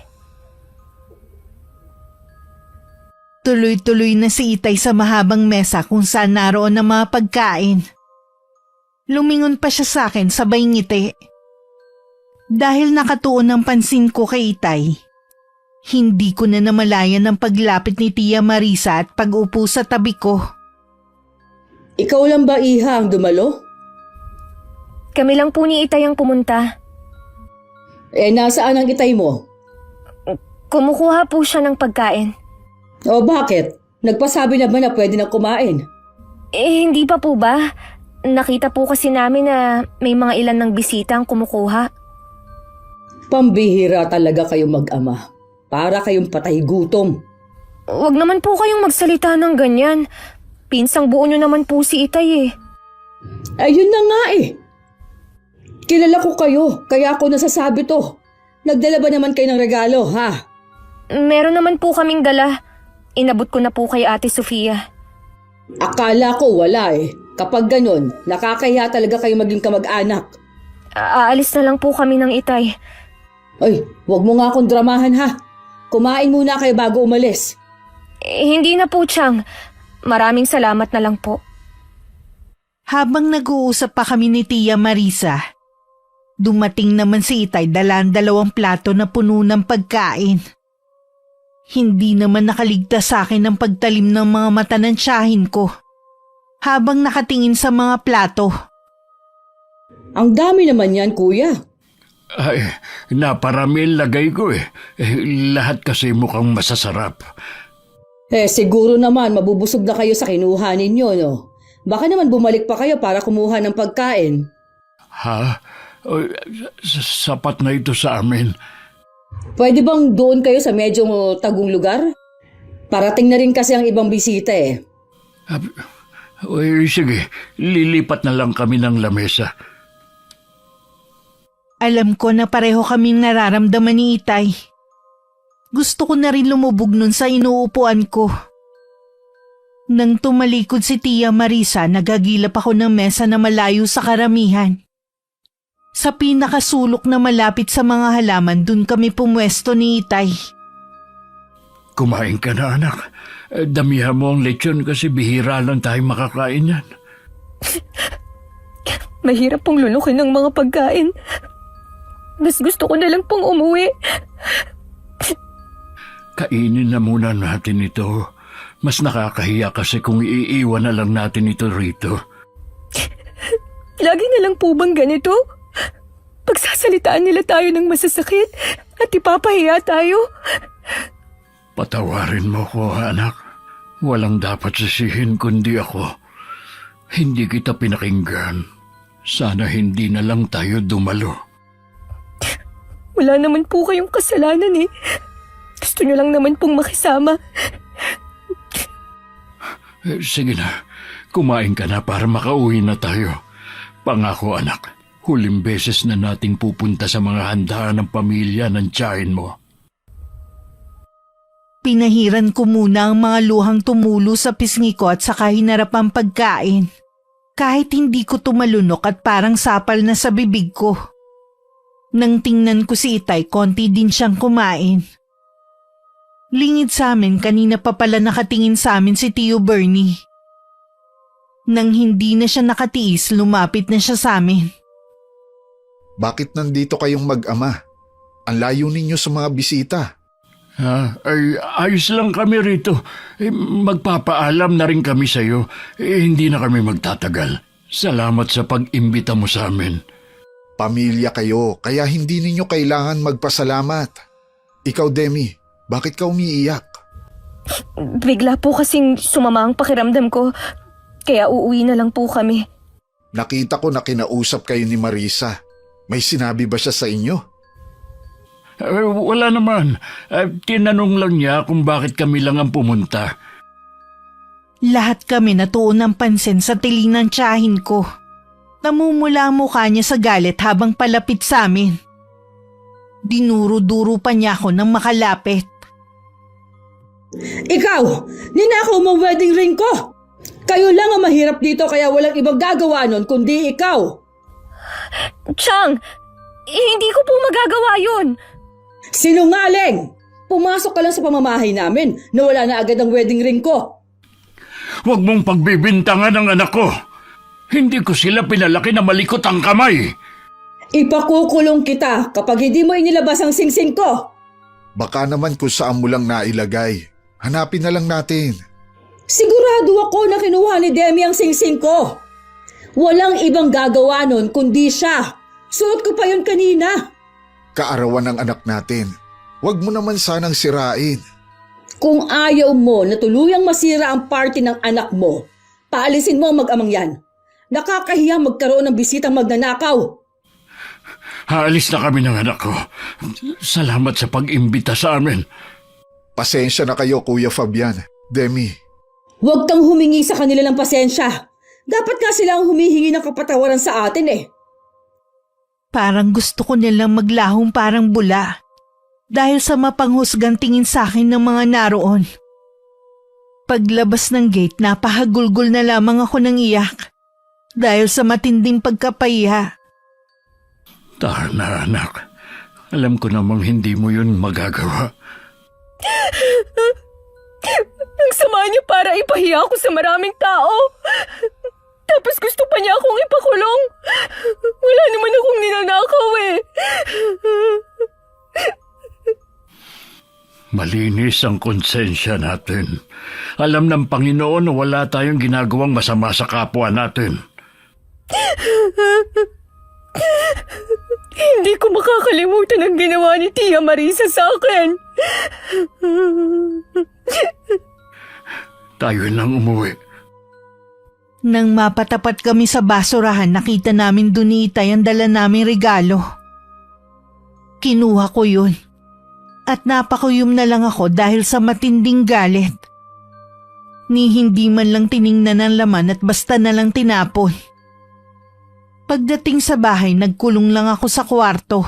Tuloy-tuloy na si Itay sa mahabang mesa kung saan naroon ang mga pagkain. Lumingon pa siya sa akin sabay ngiti. Dahil nakatuon ang pansin ko kay Itay, hindi ko na namalayan ang paglapit ni Tia Marisa at pag-upo sa tabi ko. Ikaw lang ba, Iha, ang dumalo? Kami lang po ni Itay ang pumunta. Nasaan ang itay mo? Kumukuha po siya ng pagkain. O bakit? Nagpasabi na ba na pwede na kumain? Hindi pa po ba? Nakita po kasi namin na may mga ilan ng bisita ang kumukuha. Pambihira talaga kayong mag-ama. Para kayong patay gutom. Huwag naman po kayong magsalita ng ganyan. Pinsang buo nyo naman po si Itay eh. Ayun na nga eh. Kilala ko kayo, kaya ako nasasabi to. Nagdala ba naman kayo ng regalo, ha? Meron naman po kaming dala. Inabot ko na po kay Ate Sofia. Akala ko wala eh. Kapag ganun, nakakahiya talaga kayo maging kamag-anak. Aalis na lang po kami ng Itay. Ay, wag mo nga akong dramahan ha. Kumain muna kayo bago umalis. Hindi na po, Tiyang. Maraming salamat na lang po. Habang nag-uusap pa kami ni Tia Marisa, dumating naman si Itay dalang 2 plato na puno ng pagkain. Hindi naman nakaligtas sa akin ang pagtalim ng mga mata ng tiyahin ko habang nakatingin sa mga plato. Ang dami naman yan, kuya. Ay, naparami ang lagay ko eh. Lahat kasi mukhang masasarap. Siguro naman mabubusog na kayo sa kinuha ninyo, no? Baka naman bumalik pa kayo para kumuha ng pagkain. Ha? Sapat na ito sa amin. Pwede bang doon kayo sa medyo tagong lugar? Parating na rin kasi ang ibang bisita eh. Sige, lilipat na lang kami ng lamesa. Alam ko na pareho kaming nararamdaman ni Itay. Gusto ko na rin lumubog nun sa inuupuan ko. Nang tumalikod si Tia Marisa, nagagilap ako ng mesa na malayo sa karamihan. Sa pinakasulok na malapit sa mga halaman, dun kami pumwesto ni Itay. Kumain ka na, anak. Damihan mo ang lechon kasi bihira lang tayo makakain yan. Mahirap pong lulukin ng mga pagkain. Mas gusto ko na lang pong umuwi. Kainin na muna natin ito. Mas nakakahiya kasi kung iiwan na lang natin ito rito. Lagi na lang po bang ganito? Pagsasalitaan nila tayo ng masasakit at ipapahiya tayo. Patawarin mo ko, anak. Walang dapat sisihin kundi ako. Hindi kita pinakinggan. Sana hindi na lang tayo dumalo. Wala naman po kayong kasalanan eh. Gusto nyo lang naman pong makisama. Sige na, kumain ka na para makauwi na tayo. Pangako, anak, huling beses na nating pupunta sa mga handaan ng pamilya ng tiyahin mo. Pinahiran ko muna ang mga luhang tumulo sa pisngi ko at saka hinarap ang pagkain. Kahit hindi ko tumalunok at parang sapal na sa bibig ko. Nang tingnan ko si Itay, konti din siyang kumain. Lingid sa amin, kanina pa pala nakatingin sa amin si Tio Bernie. Nang hindi na siya nakatiis, lumapit na siya sa amin. Bakit nandito kayong mag-ama? Ang layo ninyo sa mga bisita. Ay, ayos lang kami rito. Magpapaalam na rin kami sa iyo. Hindi na kami magtatagal. Salamat sa pag-imbita mo sa amin. Pamilya kayo, kaya hindi ninyo kailangan magpasalamat. Ikaw, Demi, bakit ka umiiyak? Bigla po kasing sumama ang pakiramdam ko. Kaya uuwi na lang po kami. Nakita ko na kinausap kayo ni Marisa. May sinabi ba siya sa inyo? Wala naman. Tinanong lang niya kung bakit kami lang ang pumunta. Lahat kami natuon ng pansin sa tiling ng tiyahin ko. Namumula ang mukha niya sa galit habang palapit sa amin. Dinuro-duro pa niya ako nang makalapit. Ikaw, ninakaw mo wedding ring ko. Kayo lang ang mahirap dito kaya walang ibang gagawa nun kundi ikaw. Chang, hindi ko po magagawa yun. Sinungaling! Pumasok ka lang sa pamamahay namin na wala na agad ang wedding ring ko. Huwag mong pagbibintangan ang anak ko. Hindi ko sila pinalaki na malikot ang kamay. Ipakukulong kita kapag hindi mo inilabas ang singsing ko. Baka naman kung saan mo lang nailagay. Hanapin na lang natin. Sigurado ako na kinuha ni Demi ang singsing ko. Walang ibang gagawa nun kundi siya. Suot ko pa yun kanina. Kaarawan ng anak natin. Huwag mo naman sanang sirain. Kung ayaw mo na tuluyang masira ang party ng anak mo, paalisin mo ang mag-amang yan. Nakakahiya magkaroon ng bisitang magnanakaw. Haalis na kami ng anak ko. Salamat sa pag-imbita sa amin. Pasensya na kayo, Kuya Fabian. Demi, Huwag kang humingi sa kanila ng pasensya. Dapat nga sila ang humihingi ng kapatawaran sa atin eh. Parang gusto ko nilang maglahong parang bula. Dahil sa mapanghusgang tingin sa akin ng mga naroon. Paglabas ng gate, napahagulgol na lamang ako ng iyak. Dahil sa matinding pagkapahiya. Tana, anak. Alam ko namang hindi mo yun magagawa. Ang sama niya para ipahiya ako sa maraming tao. Tapos gusto pa niya akong ipakulong. Wala naman akong ninanakaw eh. Malinis ang konsensya natin. Alam ng Panginoon na wala tayong ginagawang masama sa kapwa natin. Hindi ko makakalimutan ang ginawa ni Tia Marisa sa akin. Tayo nang umuwi. Nang mapatapat kami sa basurahan, nakita namin dun ni Itay ang dala naming regalo. Kinuha ko yun. At napakuyom na lang ako dahil sa matinding galit. Ni hindi man lang tiningnan ang laman at basta na lang tinapon. Pagdating sa bahay, nagkulong lang ako sa kwarto.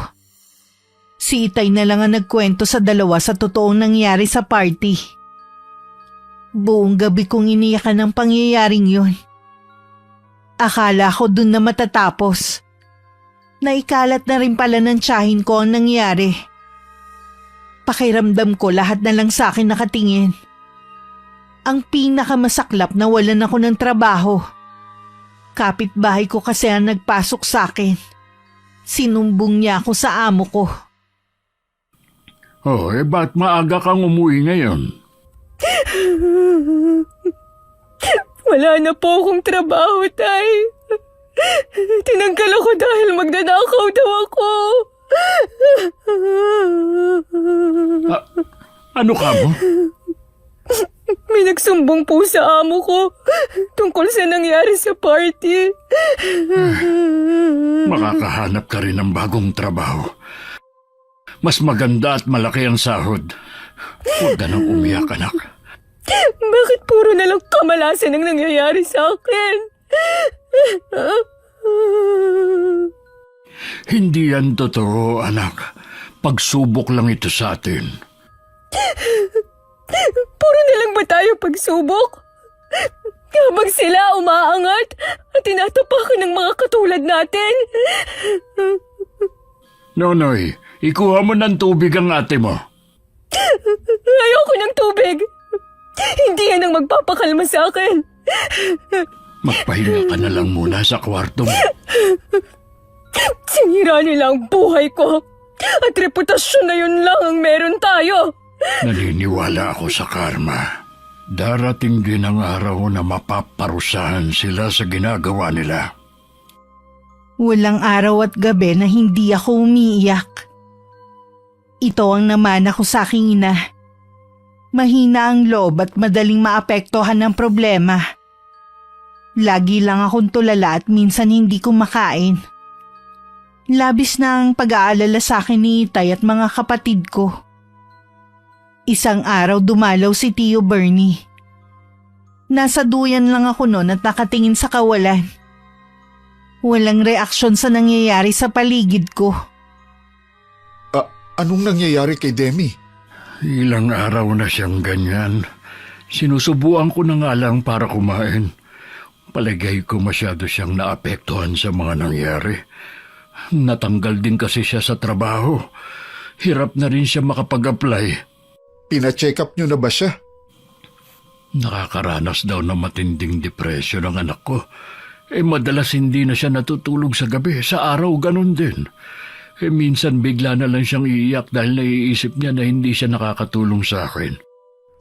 Si Itay na lang ang nagkwento sa dalawa sa totoong nangyari sa party. Buong gabi kong iniyakan ang pangyayaring yun. Akala ko dun na matatapos. Naikalat na rin pala ng tiyahin ko ang nangyari. Pakiramdam ko lahat na lang sa akin nakatingin. Ang pinakamasaklap na walan ako ng trabaho. Kapitbahay ko kasi ang nagpasok sa akin. Sinumbong niya ako sa amo ko. Ba't maaga kang umuwi ngayon? Wala na po akong trabaho, Tay. Tinanggal ako dahil magnanakaw daw ako. Ano ka mo? May nagsumbong po sa amo ko tungkol sa nangyari sa party. Makakahanap ka rin ng bagong trabaho. Mas maganda at malaki ang sahod. Huwag ka nang umiyak, anak. Bakit puro na lang kamalasan ang nangyayari sa akin? Hindi yan totoo, anak. Pagsubok lang ito sa atin. Puro na lang ba tayo pagsubok? Habang sila umaangat at tinatapakan ng mga katulad natin? Nonoy, ikuha mo ng tubig ang ate mo. Ayoko ng tubig. Hindi yan ang magpapakalma sa akin. Magpahinga ka na lang muna sa kwarto mo. Sinira nila ang buhay ko. At reputasyon na yun lang ang meron tayo. Naniniwala ako sa karma. Darating din ang araw na mapaparusahan sila sa ginagawa nila. Walang araw at gabi na hindi ako umiiyak. Ito ang namana ko sa aking ina. Mahina ang loob at madaling maapektuhan ng problema. Lagi lang akong tulala at minsan hindi kumakain. Labis na ang pag-aalala sa akin ni Itay at mga kapatid ko. Isang araw dumalaw si Tio Bernie. Nasa duyan lang ako noon at nakatingin sa kawalan. Walang reaksyon sa nangyayari sa paligid ko. Anong nangyayari kay Demi? Ilang araw na siyang ganyan. Sinusubuan ko na nga lang para kumain. Palagay ko masyado siyang naapektuhan sa mga nangyari. Natanggal din kasi siya sa trabaho. Hirap na rin siya makapag-apply. Pina-check up niyo na ba siya? Nakakaranas daw ng matinding depresyon ang anak ko. Madalas hindi na siya natutulog sa gabi. Sa araw ganun din. Minsan bigla na lang siyang iiyak dahil naiisip niya na hindi siya nakakatulong sa akin.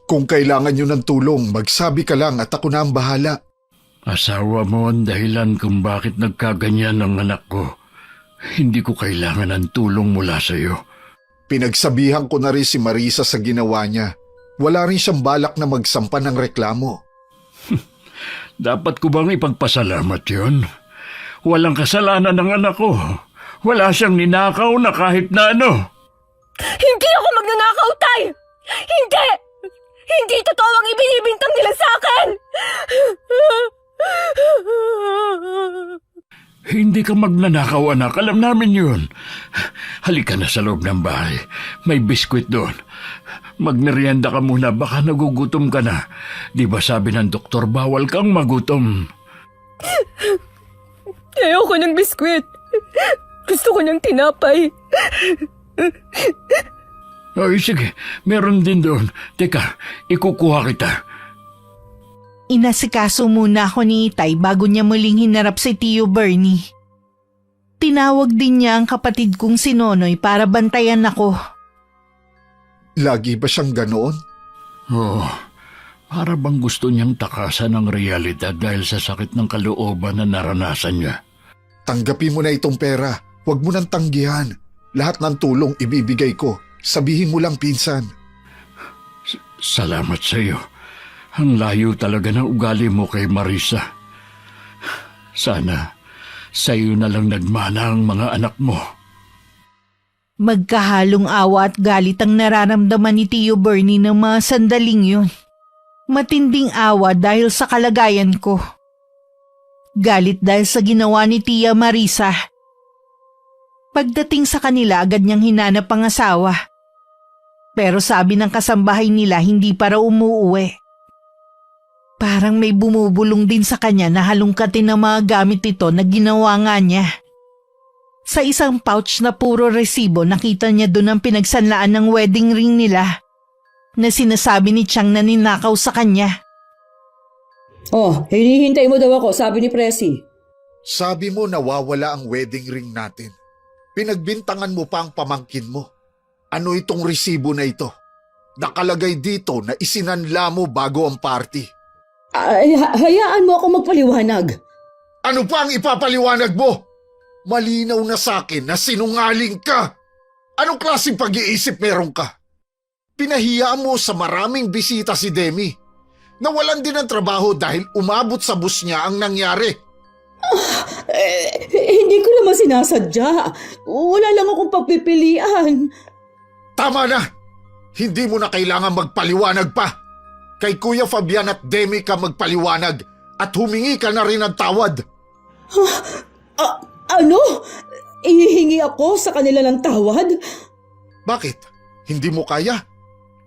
Kung kailangan niyo ng tulong, magsabi ka lang at ako na ang bahala. Asawa mo ang dahilan kung bakit nagkaganyan ang anak ko. Hindi ko kailangan ng tulong mula sa iyo. Pinagsabihan ko na rin si Marisa sa ginawa niya. Wala rin siyang balak na magsampa ng reklamo. Dapat ko bang ipagpasalamat yun? Walang kasalanan ng anak ko. Wala siyang ninakaw na kahit na ano. Hindi ako magnanakaw, Tay! Hindi! Hindi totoo ang ibinibintang nila sa akin! Hindi ka magnanakaw, anak. Alam namin yun. Halika na sa loob ng bahay. May biskwit doon. Magmerienda ka muna, baka nagugutom ka na. Di ba sabi ng doktor, bawal kang magutom? Ayoko ng biskwit. Gusto ko ng tinapay. Ay, sige. Meron din doon. Teka, ikukuha kita. Inasikaso muna ako ni Itay bago niya muling hinarap si Tio Bernie. Tinawag din niya ang kapatid kong si Nonoy para bantayan ako. Lagi ba siyang ganoon? Oo. Para bang gusto niyang takasan ang realidad dahil sa sakit ng kalooban na naranasan niya. Tanggapin mo na itong pera. Huwag mo nang tanggihan. Lahat ng tulong ibibigay ko. Sabihin mo lang pinsan. Salamat sa iyo. Ang layo talaga ng ugali mo kay Marisa. Sana sa iyo na lang nagmana ang mga anak mo. Magkahalong awa at galit ang nararamdaman ni Tio Bernie ng mga sandaling yun. Matinding awa dahil sa kalagayan ko. Galit dahil sa ginawa ni Tia Marisa. Pagdating sa kanila, agad niyang hinanap ang asawa. Pero sabi ng kasambahay nila hindi para umuuwi. Parang may bumubulong din sa kanya na halongkatin ng mga gamit ito na ginawa nga niya. Sa isang pouch na puro resibo, nakita niya doon ang pinagsanlaan ng wedding ring nila na sinasabi ni Chang na ninakaw sa kanya. Oh, hinihintay mo daw ako, sabi ni Presi. Sabi mo nawawala ang wedding ring natin. Pinagbintangan mo pa ang pamangkin mo. Ano itong resibo na ito? Nakalagay dito na isinanla mo bago ang party. Ay, hayaan mo ako magpaliwanag. Ano pa ang ipapaliwanag mo? Malinaw na sa akin na sinungaling ka. Anong klaseng pag-iisip meron ka? Pinahiya mo sa maraming bisita si Demi. Nawalan din ng trabaho dahil umabot sa bus niya ang nangyari. Hindi ko naman sinasadya. Wala lang akong pagpipilian. Tama na! Hindi mo na kailangan magpaliwanag pa. Kay Kuya Fabian at Demi ka magpaliwanag at humingi ka na rin ng tawad. Ano? Ihihingi ako sa kanila ng tawad? Bakit? Hindi mo kaya?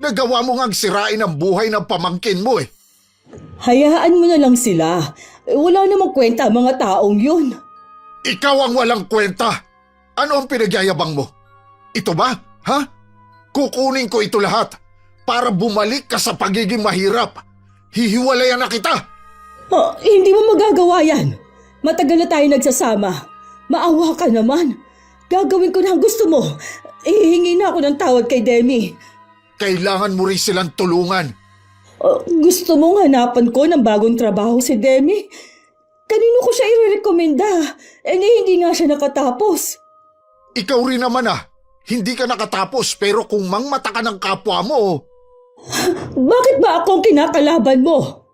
Nagawa mo ngang sirain ang buhay ng pamangkin mo eh. Hayaan mo na lang sila. Wala namang kwenta ang mga taong yun. Ikaw ang walang kwenta. Ano ang pinagyayabang mo? Ito ba? Ha? Kukunin ko ito lahat para bumalik ka sa pagiging mahirap. Hihiwalayan na kita. Hindi mo magagawa yan. Matagal na tayo nagsasama. Maawa ka naman. Gagawin ko na ang gusto mo. Ihihingi na ako ng tawad kay Demi. Kailangan mo rin silang tulungan. Gusto mong hanapan ko ng bagong trabaho si Demi? Kanino ko siya irerekomenda? Hindi nga siya nakatapos. Ikaw rin naman ah. Hindi ka nakatapos pero kung mangmata ka ng kapwa mo. Bakit ba akong kinakalaban mo?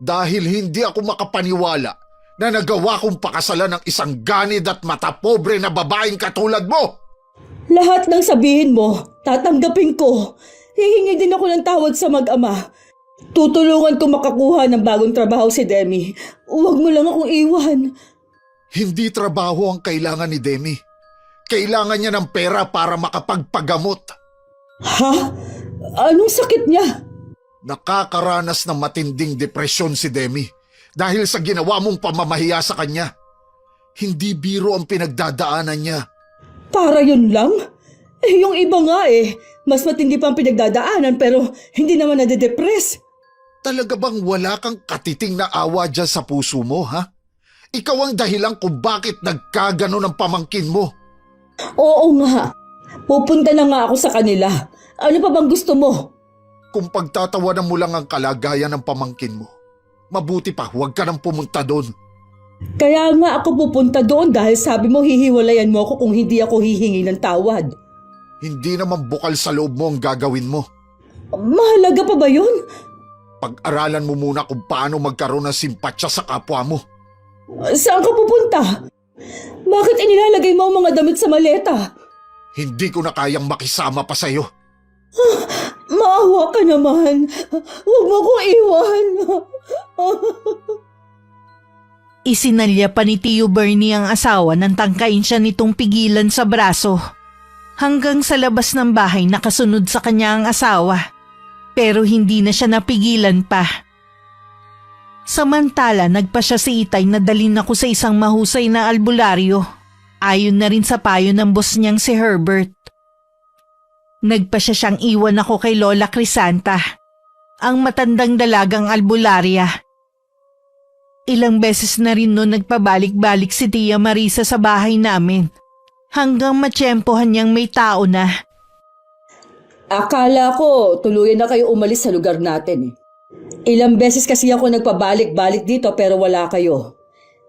Dahil hindi ako makapaniwala na nagawa kong pakasalan ng isang ganid at matapobre na babaeng katulad mo. Lahat ng sabihin mo, tatanggapin ko. Hihingi din ako ng tawad sa mag-ama. Tutulungan ko makakuha ng bagong trabaho si Demi. Huwag mo lang akong iwan. Hindi trabaho ang kailangan ni Demi. Kailangan niya ng pera para makapagpagamot. Ha? Anong sakit niya? Nakakaranas ng matinding depresyon si Demi dahil sa ginawa mong pamamahiya sa kanya. Hindi biro ang pinagdadaanan niya. Para yun lang? Yung iba nga mas matindi pa ang pinagdadaanan pero hindi naman nade-depress. Talaga bang wala kang katiting na awa dyan sa puso mo, ha? Ikaw ang dahilan kung bakit nagkagano ng pamangkin mo. Oo nga. Pupunta na nga ako sa kanila. Ano pa bang gusto mo? Kung pagtatawanan mo lang ang kalagayan ng pamangkin mo, mabuti pa huwag ka nang pumunta doon. Kaya nga ako pupunta doon dahil sabi mo hihiwalayan mo ako kung hindi ako hihingi ng tawad. Hindi naman bukal sa loob mo ang gagawin mo. Mahalaga pa ba yun? Pag-aralan mo muna kung paano magkaroon ng simpatsya sa kapwa mo. Saan ka pupunta? Bakit inilalagay mo ang mga damit sa maleta? Hindi ko na kayang makisama pa sa'yo. Maawa ka naman. Huwag mo akong iwan. Isinalya pa ni Tio Bernie ang asawa nang tangkain siya nitong pigilan sa braso. Hanggang sa labas ng bahay nakasunod sa kanya ang asawa. Pero hindi na siya napigilan pa. Samantala, nagpa siya si Itay na dalhin ako sa isang mahusay na albularyo. Ayon na rin sa payo ng boss niyang si Herbert. Nagpa siya siyang iwan ako kay Lola Crisanta, ang matandang dalagang albularya. Ilang beses na rin noon nagpabalik-balik si Tia Marisa sa bahay namin. Hanggang matsyempohan niyang may tao na. Akala ko tuluyan na kayo umalis sa lugar natin. Ilang beses kasi ako nagpabalik-balik dito pero wala kayo.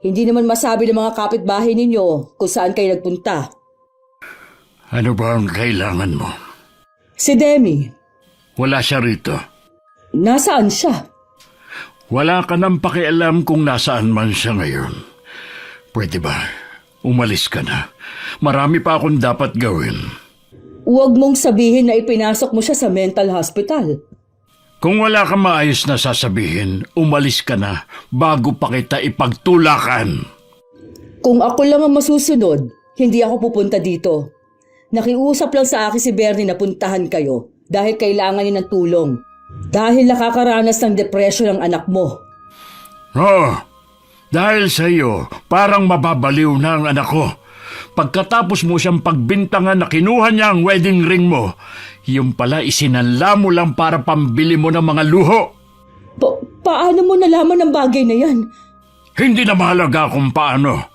Hindi naman masabi ng mga kapitbahay ninyo kung saan kayo nagpunta. Ano ba ang kailangan mo? Si Demi, Wala siya rito. nasaan siya? Wala ka nang pakialam kung nasaan man siya ngayon. Pwede ba? Umalis ka na. Marami pa akong dapat gawin. Huwag mong sabihin na ipinasok mo siya sa mental hospital. Kung wala kang maayos na sasabihin, umalis ka na bago pa kita ipagtulakan. Kung ako lang ang masusunod, hindi ako pupunta dito. Nakiusap lang sa akin si Bernie na puntahan kayo dahil kailangan niya ng tulong. Dahil nakakaranas ng depression ang anak mo. Oh, dahil sa iyo, parang mababaliw na ang anak ko. Pagkatapos mo siyang pagbintangan na kinuha niya ang wedding ring mo, yung pala isinanla mo lang para pambili mo ng mga luho. Paano mo nalaman ang bagay na yan? Hindi na mahalaga kung paano.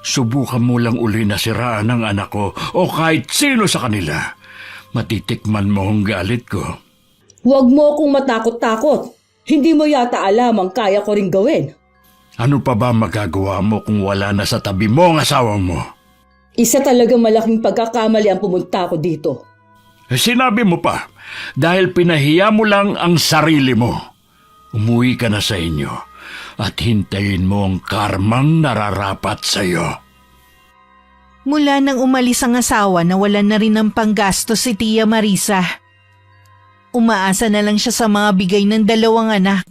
Subukan mo lang uli na siraan ang anak ko o kahit sino sa kanila. Matitikman mo ang galit ko. Huwag mo akong matakot-takot. Hindi mo yata alam ang kaya ko ring gawin. Ano pa ba magagawa mo kung wala na sa tabi mo ang asawa mo? Isa talagang malaking pagkakamali ang pumunta ako dito. Sinabi mo pa, dahil pinahiya mo lang ang sarili mo. Umuwi ka na sa inyo at hintayin mo ang karmang nararapat sa iyo. Mula nang umalis ang asawa, nawalan na rin ng panggasto si Tia Marisa. Umaasa na lang siya sa mga bigay ng dalawang anak.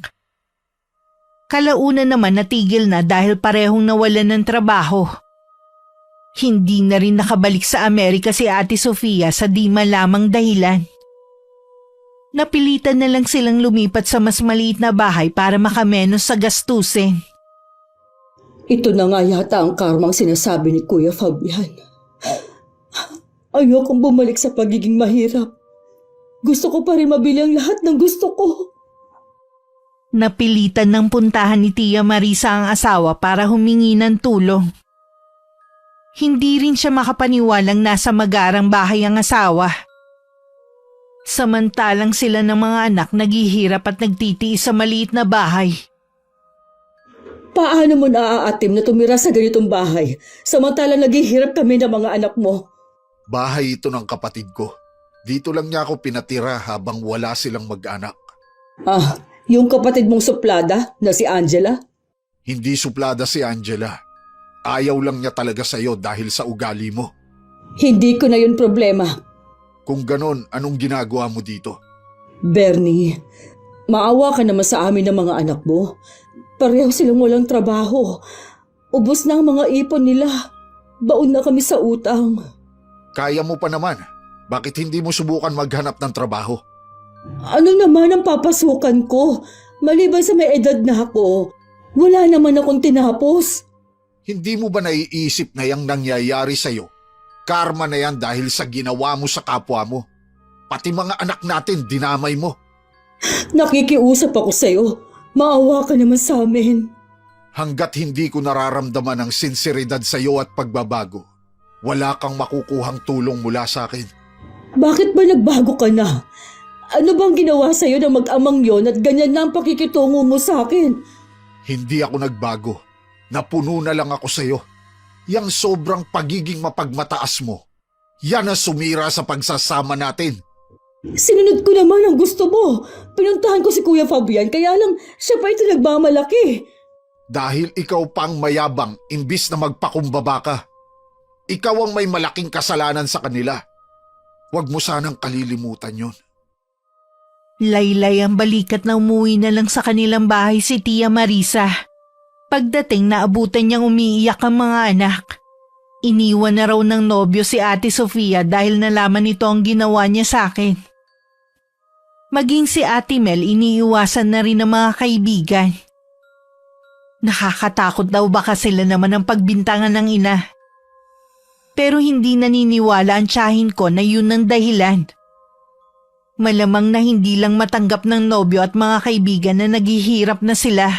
Kalaunan naman natigil na dahil parehong nawalan ng trabaho. Hindi na rin nakabalik sa Amerika si Ate Sofia sa di malamang dahilan. Napilitan na lang silang lumipat sa mas maliit na bahay para makamenos sa gastusin. Ito na nga yata ang karmang sinasabi ni Kuya Fabian. Ayokong bumalik sa pagiging mahirap. Gusto ko pa rin mabili ang lahat ng gusto ko. Napilitan ng puntahan ni Tia Marisa ang asawa para humingi ng tulong. Hindi rin siya makapaniwalang nasa magarang bahay ang asawa. Samantalang sila ng mga anak naghihirap at nagtitiis sa maliit na bahay. Paano mo naaatim na tumira sa ganitong bahay samantalang naghihirap kami ng mga anak mo? Bahay ito ng kapatid ko. Dito lang niya ako pinatira habang wala silang mag-anak. Yung kapatid mong suplada na si Angela? Hindi suplada si Angela. Ayaw lang niya talaga sa'yo dahil sa ugali mo. Hindi ko na yun problema. Kung ganon, anong ginagawa mo dito? Bernie, maawa ka naman sa amin ng mga anak mo. Pareho silang walang trabaho. Ubos na ang mga ipon nila. Baon na kami sa utang. Kaya mo pa naman. Bakit hindi mo subukan maghanap ng trabaho? Ano naman ang papasukan ko? Maliban sa may edad na ako, wala naman akong tinapos. Hindi mo ba naiisip na yung nangyayari sa'yo? Karma na yan dahil sa ginawa mo sa kapwa mo. Pati mga anak natin, dinamay mo. Nakikiusap ako sa'yo. Maawa ka naman sa amin. Hanggat hindi ko nararamdaman ang sinseridad sa'yo at pagbabago, wala kang makukuhang tulong mula sa akin. Bakit ba nagbago ka na? Ano bang ginawa sa'yo ng mag-amang yon at ganyan na ang pakikitungo mo sa akin? Hindi ako nagbago. Napuno na lang ako sa'yo. Yang sobrang pagiging mapagmataas mo. Yan ang sumira sa pagsasama natin. Sinunod ko naman ang gusto mo. Pinuntahan ko si Kuya Fabian kaya lang siya pa ito nagmamalaki. Dahil ikaw pang mayabang imbis na magpakumbaba ka. Ikaw ang may malaking kasalanan sa kanila. Huwag mo sanang kalilimutan yon. Laylay ang balikat na umuwi na lang sa kanilang bahay si Tia Marisa. Pagdating naabutan niyang umiiyak ang mga anak. Iniwan na raw ng nobyo si Ate Sofia dahil nalaman nito ang ginawa niya sa akin. Maging si Ate Mel iniiwasan na rin ng mga kaibigan. Nakakatakot daw baka sila naman ang pagbintangan ng ina. Pero hindi naniniwala ang tiyahin ko na yun ang dahilan. Malamang na hindi lang matanggap ng nobyo at mga kaibigan na naghihirap na sila.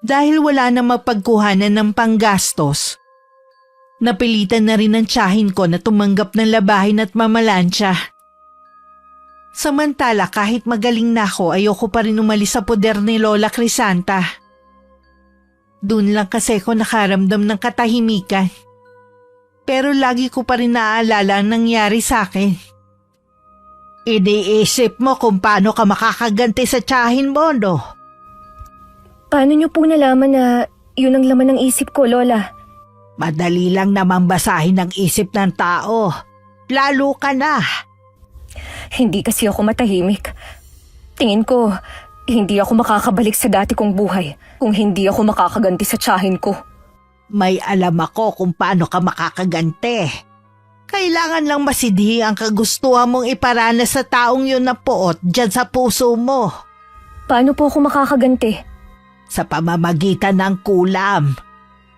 Dahil wala na mapagkuhanan ng panggastos, napilitan na rin ang tiyahin ko na tumanggap ng labahin at mamalansya. Samantala kahit magaling na ako, ayoko pa rin umalis sa poder ni Lola Crisanta. Doon lang kasi ako nakaramdam ng katahimikan. Pero lagi ko pa rin naaalala ang nangyari sa akin. Iniisip mo kung paano ka makakaganti sa tiyahin mo, no? Paano niyo po nalaman na yun ang laman ng isip ko, Lola? Madali lang naman basahin ang isip ng tao. Lalo ka na. Hindi kasi ako matahimik. Tingin ko, hindi ako makakabalik sa dati kong buhay kung hindi ako makakaganti sa tiyahin ko. May alam ako kung paano ka makakaganti. Kailangan lang masidhi ang kagustuhan mong iparanas sa taong yun na poot dyan sa puso mo. Paano po ako makakaganti? Sa pamamagitan ng kulam.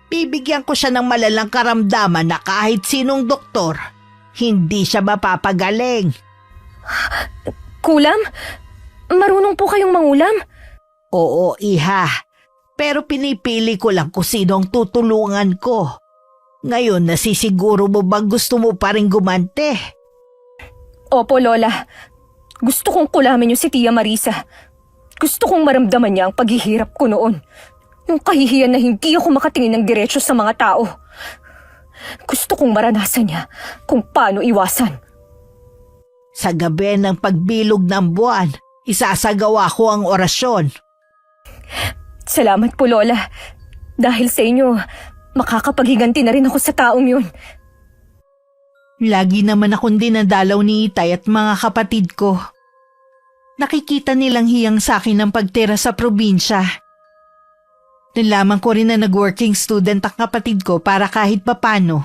Bibigyan ko siya ng malalang karamdaman na kahit sinong doktor, hindi siya mapapagaling. Kulam? Marunong po kayong mangulam? Oo, iha. Pero pinipili ko lang kung sino ang tutulungan ko. Ngayon, nasisiguro mo bang gusto mo pa rin gumante? Opo, Lola. Gusto kong kulamin niyo si Tia Marisa. Gusto kong maramdaman niya ang paghihirap ko noon. Yung kahihiyan na hindi ako makatingin ng diretso sa mga tao. Gusto kong maranasan niya kung paano iwasan. Sa gabi ng pagbilog ng buwan, isasagawa ko ang orasyon. Salamat po, Lola. Dahil sa inyo, makakapaghiganti na rin ako sa taong yun. Lagi naman akong dinadalaw ni Itay at mga kapatid ko. Nakikita nilang hiyang sa akin ang pagtira sa probinsya. Nalaman ko rin na nag-working student ang kapatid ko para kahit papano,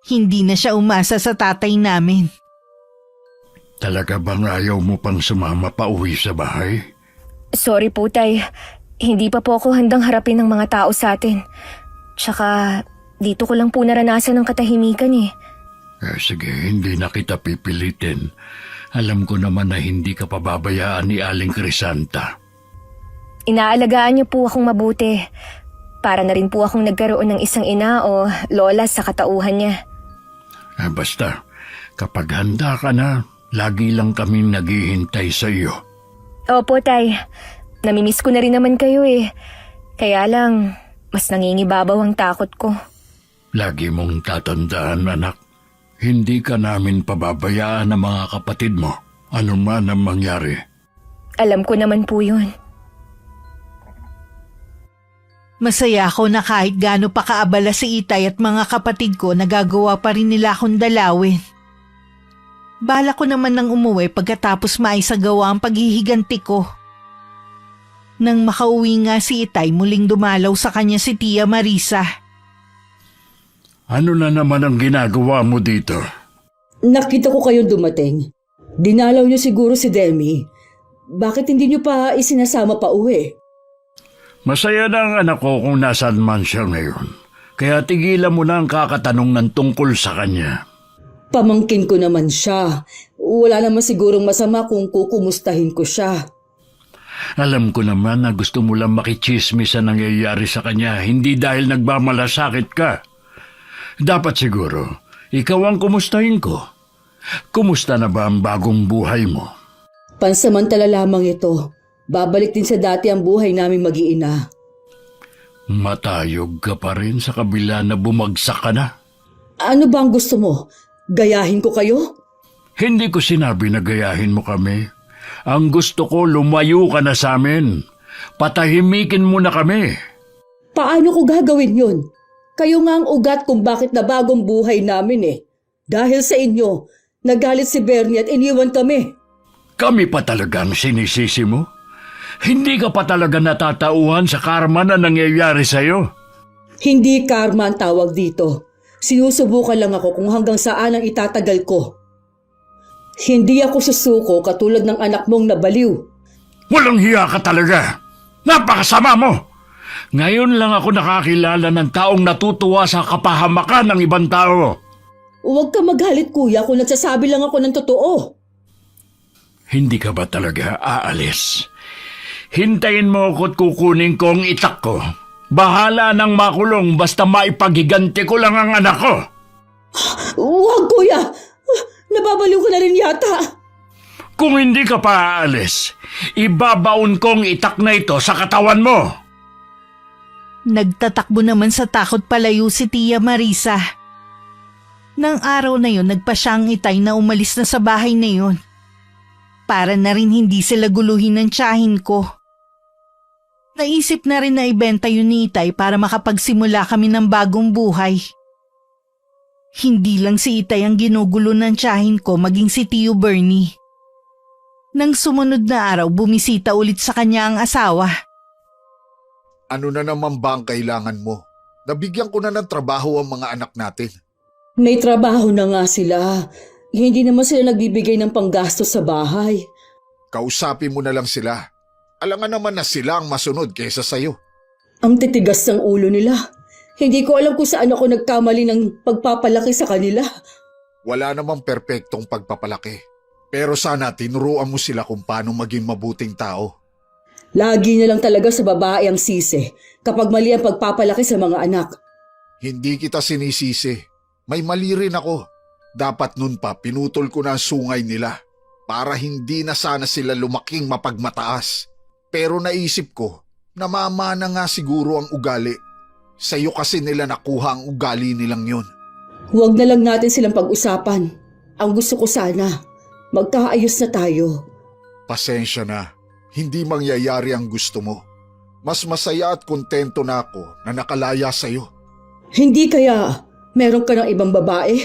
hindi na siya umasa sa tatay namin. Talaga bang ayaw mo pang sumama pa uwi sa bahay? Sorry po, Tay. Hindi pa po ako handang harapin ng mga tao sa atin. Tsaka, dito ko lang po naranasan ng katahimikan eh. Sige, hindi na kita pipilitin. Alam ko naman na hindi ka pababayaan ni Aling Crisanta. Inaalagaan niyo po akong mabuti. Para na rin po akong nagkaroon ng isang ina o lola sa katauhan niya. Basta, kapag handa ka na, lagi lang kaming naghihintay sa iyo. Opo, Tay. Namimiss ko na rin naman kayo eh. Kaya lang, mas nangingibabaw ang takot ko. Lagi mong tatandaan, anak. Hindi ka namin pababayaan ng mga kapatid mo. Ano man ang mangyari. Alam ko naman po yun. Masaya ako na kahit gaano pa kaabala si Itay at mga kapatid ko, nagagawa pa rin nila akong dalawin. Bala ko naman nang umuwi pagkatapos maisagawa ang paghihiganti ko. Nang makauwi nga si Itay, muling dumalaw sa kanya si Tia Marisa. Ano na naman ang ginagawa mo dito? Nakita ko kayong dumating. Dinalaw niyo siguro si Demi. Bakit hindi niyo pa isinasama pa uwi? Masaya na ang anak ko kung nasaan man siya ngayon. Kaya tigilan mo na ang kakatanong ng tungkol sa kanya. Pamangkin ko naman siya. Wala naman sigurong masama kung kukumustahin ko siya. Alam ko naman na gusto mo lang makichismis sa nangyayari sa kanya, hindi dahil nagmamalasakit ka. Dapat siguro, ikaw ang kumustahin ko. Kumusta na ba ang bagong buhay mo? Pansamantala lamang ito. Babalik din sa dati ang buhay naming mag-iina. Matayog ka pa rin sa kabila na bumagsak ka na. Ano ba ang gusto mo? Gayahin ko kayo? Hindi ko sinabi na gayahin mo kami. Ang gusto ko, lumayo ka na sa amin. Patahimikin mo na kami. Paano ko gagawin yun? Kayo nga ang ugat kung bakit nabagong buhay namin eh. Dahil sa inyo, nagalit si Bernie at iniwan kami. Kami pa talagang sinisisi mo? Hindi ka pa talaga natatauhan sa karma na nangyayari sa'yo? Hindi karma ang tawag dito. Sinusubukan lang ako kung hanggang saan ang itatagal ko. Hindi ako susuko katulad ng anak mong nabaliw. Walang hiya ka talaga. Napakasama mo. Ngayon lang ako nakakilala ng taong natutuwa sa kapahamakan ng ibang tao. Huwag ka magalit kuya kung nagsasabi lang ako ng totoo. Hindi ka ba talaga aalis? Hintayin mo ako't kukunin ko ang itak ko. Bahala nang makulong basta maipagiganti ko lang ang anak ko. Huwag kuya! Nababaliw ka na rin yata. Kung hindi ka pa aalis, ibabaon kong itak na ito sa katawan mo. Nagtatakbo naman sa takot palayo si Tia Marisa. Nang araw na yon, nagpa siyang Itay na umalis na sa bahay na yon. Para na rin hindi sila guluhin ng tiyahin ko. Naisip na rin na ibenta yun ni Itay para makapagsimula kami ng bagong buhay. Hindi lang si Itay ang ginugulo ng tiyahin ko, maging si Tio Bernie. Nang sumunod na araw, bumisita ulit sa kanya ang asawa. Ano na naman ba ang kailangan mo? Nabigyan ko na ng trabaho ang mga anak natin. May trabaho na nga sila. Hindi naman sila nagbibigay ng panggastos sa bahay. Kausapin mo na lang sila. Alangan naman na sila ang masunod kaysa sayo. Ang titigas ng ulo nila. Hindi ko alam kung saan ako nagkamali ng pagpapalaki sa kanila. Wala namang perpektong pagpapalaki. Pero sana tinuruan mo sila kung paano maging mabuting tao. Lagi na lang talaga sa babae ang sisi kapag mali ang pagpapalaki sa mga anak. Hindi kita sinisisi. May mali rin ako. Dapat nun pa pinutol ko na ang sungay nila para hindi na sana sila lumaking mapagmataas. Pero naisip ko, namamana nga siguro ang ugali. Sa'yo kasi nila nakuha ang ugali nilang yun. Huwag na lang natin silang pag-usapan. Ang gusto ko sana, magkaayos na tayo. Pasensya na, hindi mangyayari ang gusto mo. Mas masaya at kontento na ako na nakalaya sa'yo. Hindi kaya meron ka ng ibang babae?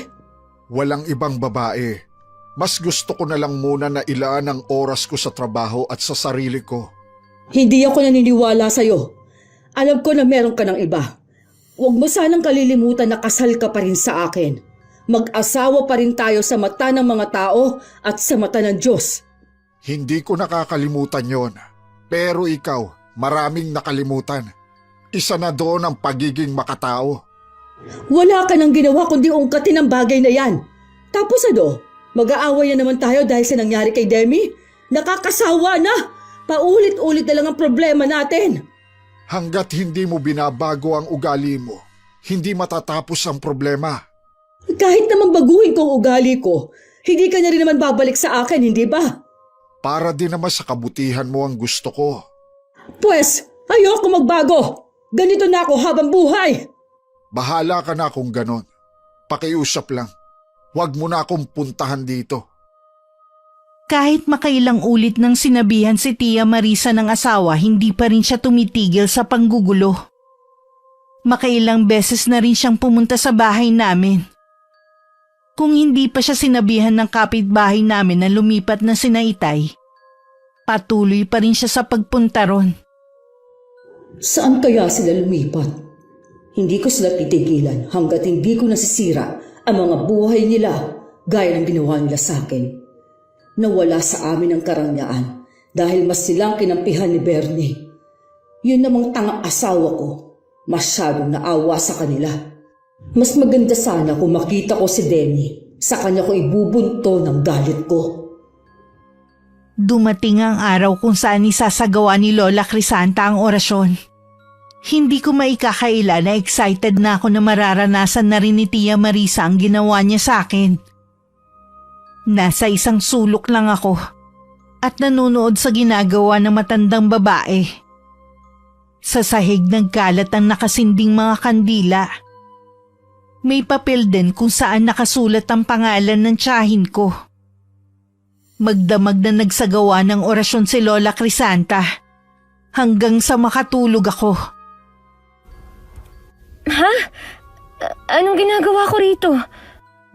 Walang ibang babae. Mas gusto ko na lang muna na ilaan ang oras ko sa trabaho at sa sarili ko. Hindi ako naniniwala sa'yo. Alam ko na meron ka ng iba. Huwag mo sanang kalilimutan na kasal ka pa rin sa akin. Mag-asawa pa rin tayo sa mata ng mga tao at sa mata ng Diyos. Hindi ko nakakalimutan yon. Pero ikaw, maraming nakalimutan. Isa na doon ang pagiging makatao. Wala ka nang ginawa kundi ungkatin ang bagay na yan. Tapos mag-aaway na naman tayo dahil sa nangyari kay Demi? Nakakasawa na! Paulit-ulit na lang ang problema natin. Hanggat hindi mo binabago ang ugali mo, hindi matatapos ang problema. Kahit naman baguhin ko ang ugali ko, hindi ka na rin naman babalik sa akin, hindi ba? Para din naman sa kabutihan mo ang gusto ko. Pwes, ayoko magbago. Ganito na ako habang buhay. Bahala ka na kung ganon. Pakiusap lang. Huwag mo na akong puntahan dito. Kahit makailang ulit nang sinabihan si Tia Marisa ng asawa, hindi pa rin siya tumitigil sa panggugulo. Makailang beses na rin siyang pumunta sa bahay namin. Kung hindi pa siya sinabihan ng kapitbahay namin na lumipat na sina Itay, patuloy pa rin siya sa pagpunta ron. Saan kaya sila lumipat? Hindi ko sila titigilan hanggat hindi ko nasisira ang mga buhay nila gaya ng ginawa nila sa akin. Nawala sa amin ang karangyaan dahil mas silang kinampihan ni Bernie. Yun namang tangang asawa ko, masyadong naawa sa kanila. Mas maganda sana kung makita ko si Denny, sa kanya ko ibubunto ng galit ko. Dumating ang araw kung saan isasagawa ni Lola Crisanta ang orasyon. Hindi ko maikakaila na excited na ako na mararanasan na rin ni Tia Marisa ang ginawa niya sa akin. Nasa isang sulok lang ako at nanonood sa ginagawa ng matandang babae. Sa sahig nagkalat ang nakasinding mga kandila. May papel din kung saan nakasulat ang pangalan ng tiyahin ko. Magdamag na nagsagawa ng orasyon si Lola Crisanta hanggang sa makatulog ako. Ha? Anong ginagawa ko rito?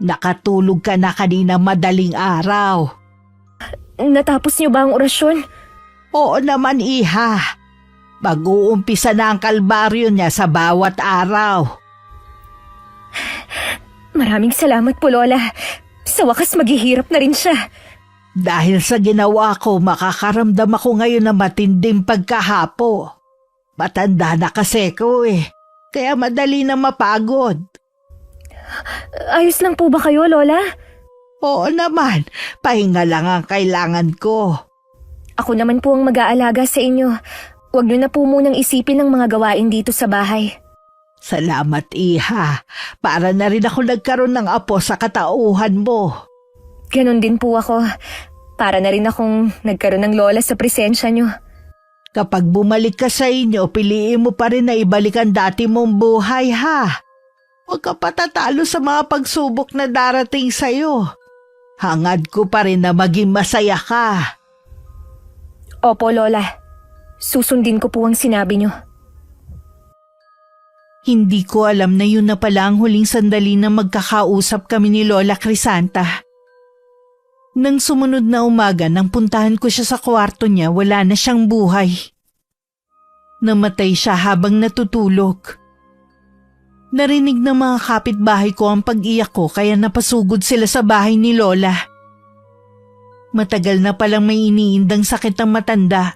Nakatulog ka na kanina madaling araw. Natapos niyo ba ang orasyon? Oo naman, iha. Mag-uumpisa na ang kalbaryo niya sa bawat araw. Maraming salamat po, Lola. Sa wakas maghihirap na rin siya. Dahil sa ginawa ko, makakaramdam ako ngayon ng matinding pagkahapo. Matanda na kasi ko kaya madali na mapagod. Ayos lang po ba kayo, Lola? Oo naman, pahinga lang ang kailangan ko. Ako naman po ang mag-aalaga sa inyo. Huwag niyo na po munang isipin ang mga gawain dito sa bahay. Salamat, iha. Para na rin ako nagkaroon ng apo sa katauhan mo. Ganon din po ako. Para na rin akong nagkaroon ng lola sa presensya niyo. Kapag bumalik ka sa inyo, piliin mo pa rin na ibalik ang dati mong buhay, ha? Huwag ka patatalo sa mga pagsubok na darating sa'yo. Hangad ko pa rin na maging masaya ka. Opo, Lola. Susundin ko po ang sinabi niyo. Hindi ko alam na yun na pala ang huling sandali na magkakausap kami ni Lola Crisanta. Nang sumunod na umaga nang puntahan ko siya sa kwarto niya, wala na siyang buhay. Namatay siya habang natutulog. Narinig ng mga kapitbahay ko ang pag-iyak ko kaya napasugod sila sa bahay ni Lola. Matagal na palang may iniindang sakit ang matanda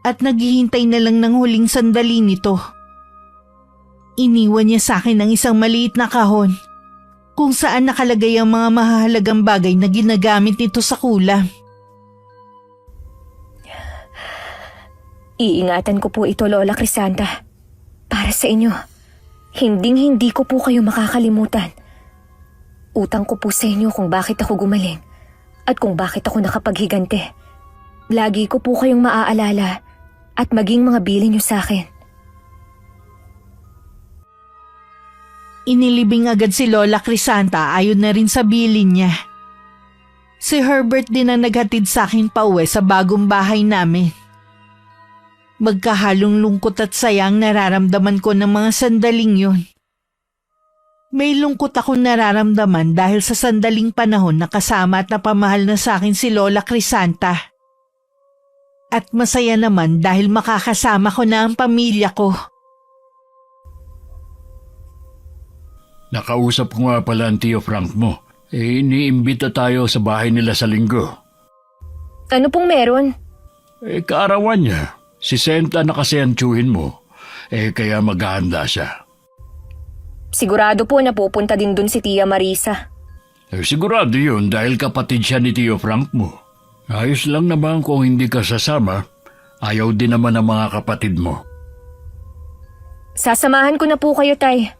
at naghihintay na lang ng huling sandali nito. Iniwan niya sa akin ang isang maliit na kahon kung saan nakalagay ang mga mahalagang bagay na ginagamit nito sa kulam. Iingatan ko po ito, Lola Crisanta. Para sa inyo. Hinding-hindi ko po kayo makakalimutan. Utang ko po sa inyo kung bakit ako gumaling at kung bakit ako nakapaghigante. Lagi ko po kayong maaalala at maging mga bilin niyo sa akin. Inilibing agad si Lola Crisanta ayon na rin sa bilin niya. Si Herbert din ang naghatid sa akin pauwi sa bagong bahay namin. Magkahalong lungkot at sayang nararamdaman ko ng mga sandaling yun. May lungkot akong nararamdaman dahil sa sandaling panahon na kasama at napamahal na sa akin si Lola Crisanta. At masaya naman dahil makakasama ko na ang pamilya ko. Nakausap ko nga pala ang Tio Frank mo. Iniimbita tayo sa bahay nila sa linggo. Ano pong meron? Kaarawan niya. Si Senta na kasi ang tiyuhin mo. Kaya maghahanda siya. Sigurado po na pupunta din dun si Tia Marisa. Sigurado yun dahil kapatid siya ni Tio Frank mo. Ayos lang naman kung hindi ka sasama. Ayaw din naman ng mga kapatid mo. Sasamahan ko na po kayo, Tay.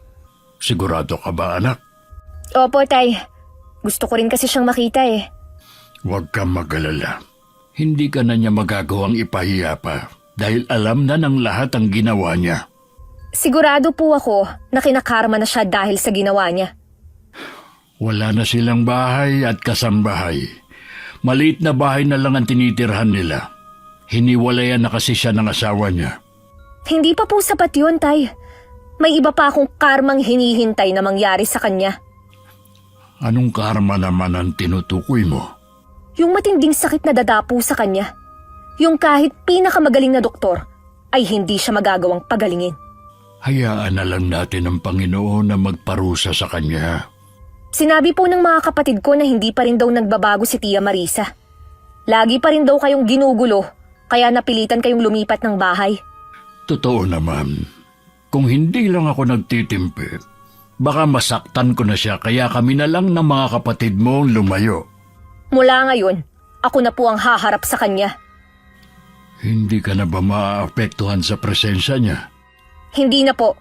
Sigurado ka ba, anak? Opo, Tay. Gusto ko rin kasi siyang makita . Huwag kang mag-alala. Hindi ka na niya magagawang ipahiya pa dahil alam na ng lahat ang ginawa niya. Sigurado po ako na kinakarma na siya dahil sa ginawa niya. Wala na silang bahay at kasambahay. Maliit na bahay na lang ang tinitirhan nila. Hiniwalayan na kasi siya ng asawa niya. Hindi pa po sapat yun, Tay. May iba pa akong karmang hinihintay na mangyari sa kanya. Anong karma naman ang tinutukoy mo? Yung matinding sakit na dadapo sa kanya. Yung kahit pinakamagaling na doktor ay hindi siya magagawang pagalingin. Hayaan na lang natin ang Panginoon na magparusa sa kanya. Sinabi po ng mga kapatid ko na hindi pa rin daw nagbabago si Tia Marisa. Lagi pa rin daw kayong ginugulo, kaya napilitan kayong lumipat ng bahay. Totoo naman. Kung hindi lang ako nagtitimpi, baka masaktan ko na siya kaya kami na lang ng mga kapatid mo lumayo. Mula ngayon, ako na po ang haharap sa kanya. Hindi ka na ba maaapektuhan sa presensya niya? Hindi na po.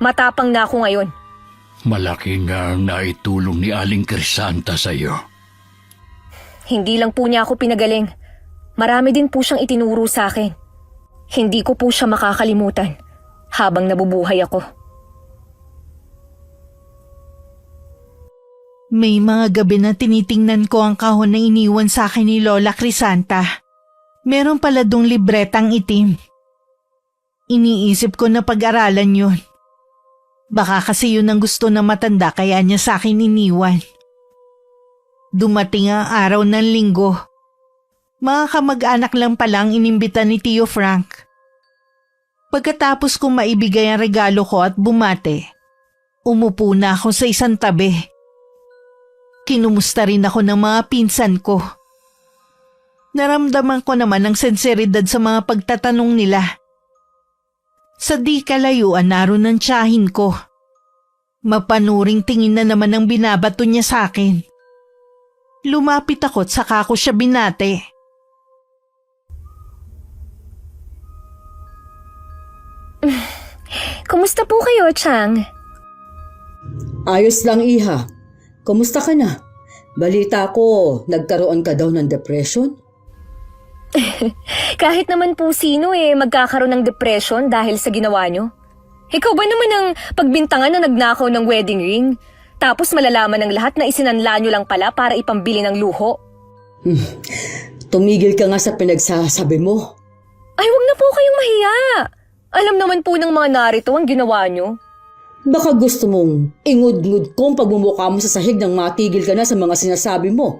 Matapang na ako ngayon. Malaki nga ang naitulong ni Aling Crisanta sa iyo. Hindi lang po niya ako pinagaling. Marami din po siyang itinuro sa akin. Hindi ko po siya makakalimutan habang nabubuhay ako. May mga gabi na tinitingnan ko ang kahon na iniwan sa akin ni Lola Crisanta. Meron pala dong libretang itim. Iniisip ko na pag-aralan yun. Baka kasi yun ang gusto na matanda kaya niya sa akin iniwan. Dumating ang araw ng linggo. Mga kamag-anak lang palang inimbita ni Tio Frank. Pagkatapos kong maibigay ang regalo ko at bumate, umupo na ako sa isang tabi. Kinumusta rin ako ng mga pinsan ko. Naramdaman ko naman ang senseridad sa mga pagtatanong nila. Sa di kalayuan naroon ang tiyahin ko. Mapanuring tingin na naman ang binabato niya sa akin. Lumapit ako at saka ko siya binate. Kumusta po kayo, Chang? Ayos lang, Iha. Kumusta ka na? Balita ko, nagkaroon ka daw ng depression? Kahit naman po sino magkakaroon ng depression dahil sa ginawa nyo. Ikaw ba naman ang pagbintangan na nagnakaw ng wedding ring? Tapos malalaman ng lahat na isinanla nyo lang pala para ipambili ng luho? Tumigil ka nga sa pinagsasabi mo. Ay, wag na po kayong mahiya. Alam naman po ng mga narito ang ginawa nyo. Baka gusto mong ingud-ngud kong pagmumukha mo sa sahig nang matigil ka na sa mga sinasabi mo.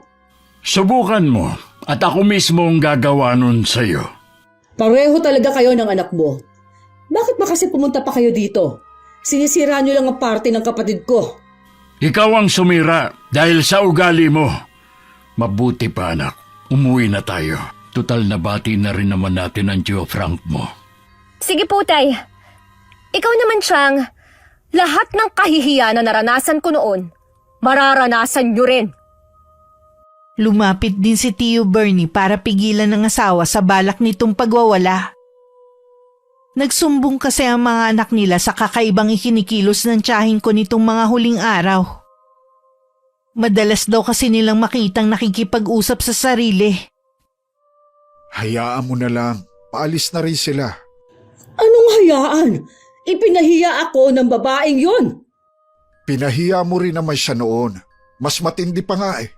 Subukan mo at ako mismo ang gagawa nun sa'yo. Pareho talaga kayo ng anak mo. Bakit ba kasi pumunta pa kayo dito? Sinisira niyo lang ang parte ng kapatid ko. Ikaw ang sumira dahil sa ugali mo. Mabuti pa anak, umuwi na tayo. Tutal na bati na rin naman natin ang Tio Frank mo. Sige po, Tay. Ikaw naman, Chang. Lahat ng kahihiyan na naranasan ko noon, mararanasan nyo rin. Lumapit din si Tio Bernie para pigilan ng asawa sa balak nitong pagwawala. Nagsumbong kasi ang mga anak nila sa kakaibang ikinikilos ng tiyahin ko nitong mga huling araw. Madalas daw kasi nilang makitang nakikipag-usap sa sarili. Hayaan mo na lang. Paalis na rin sila. Anong hayaan? Ipinahiya ako ng babaeng yon. Pinahiya mo rin naman siya noon. Mas matindi pa nga eh.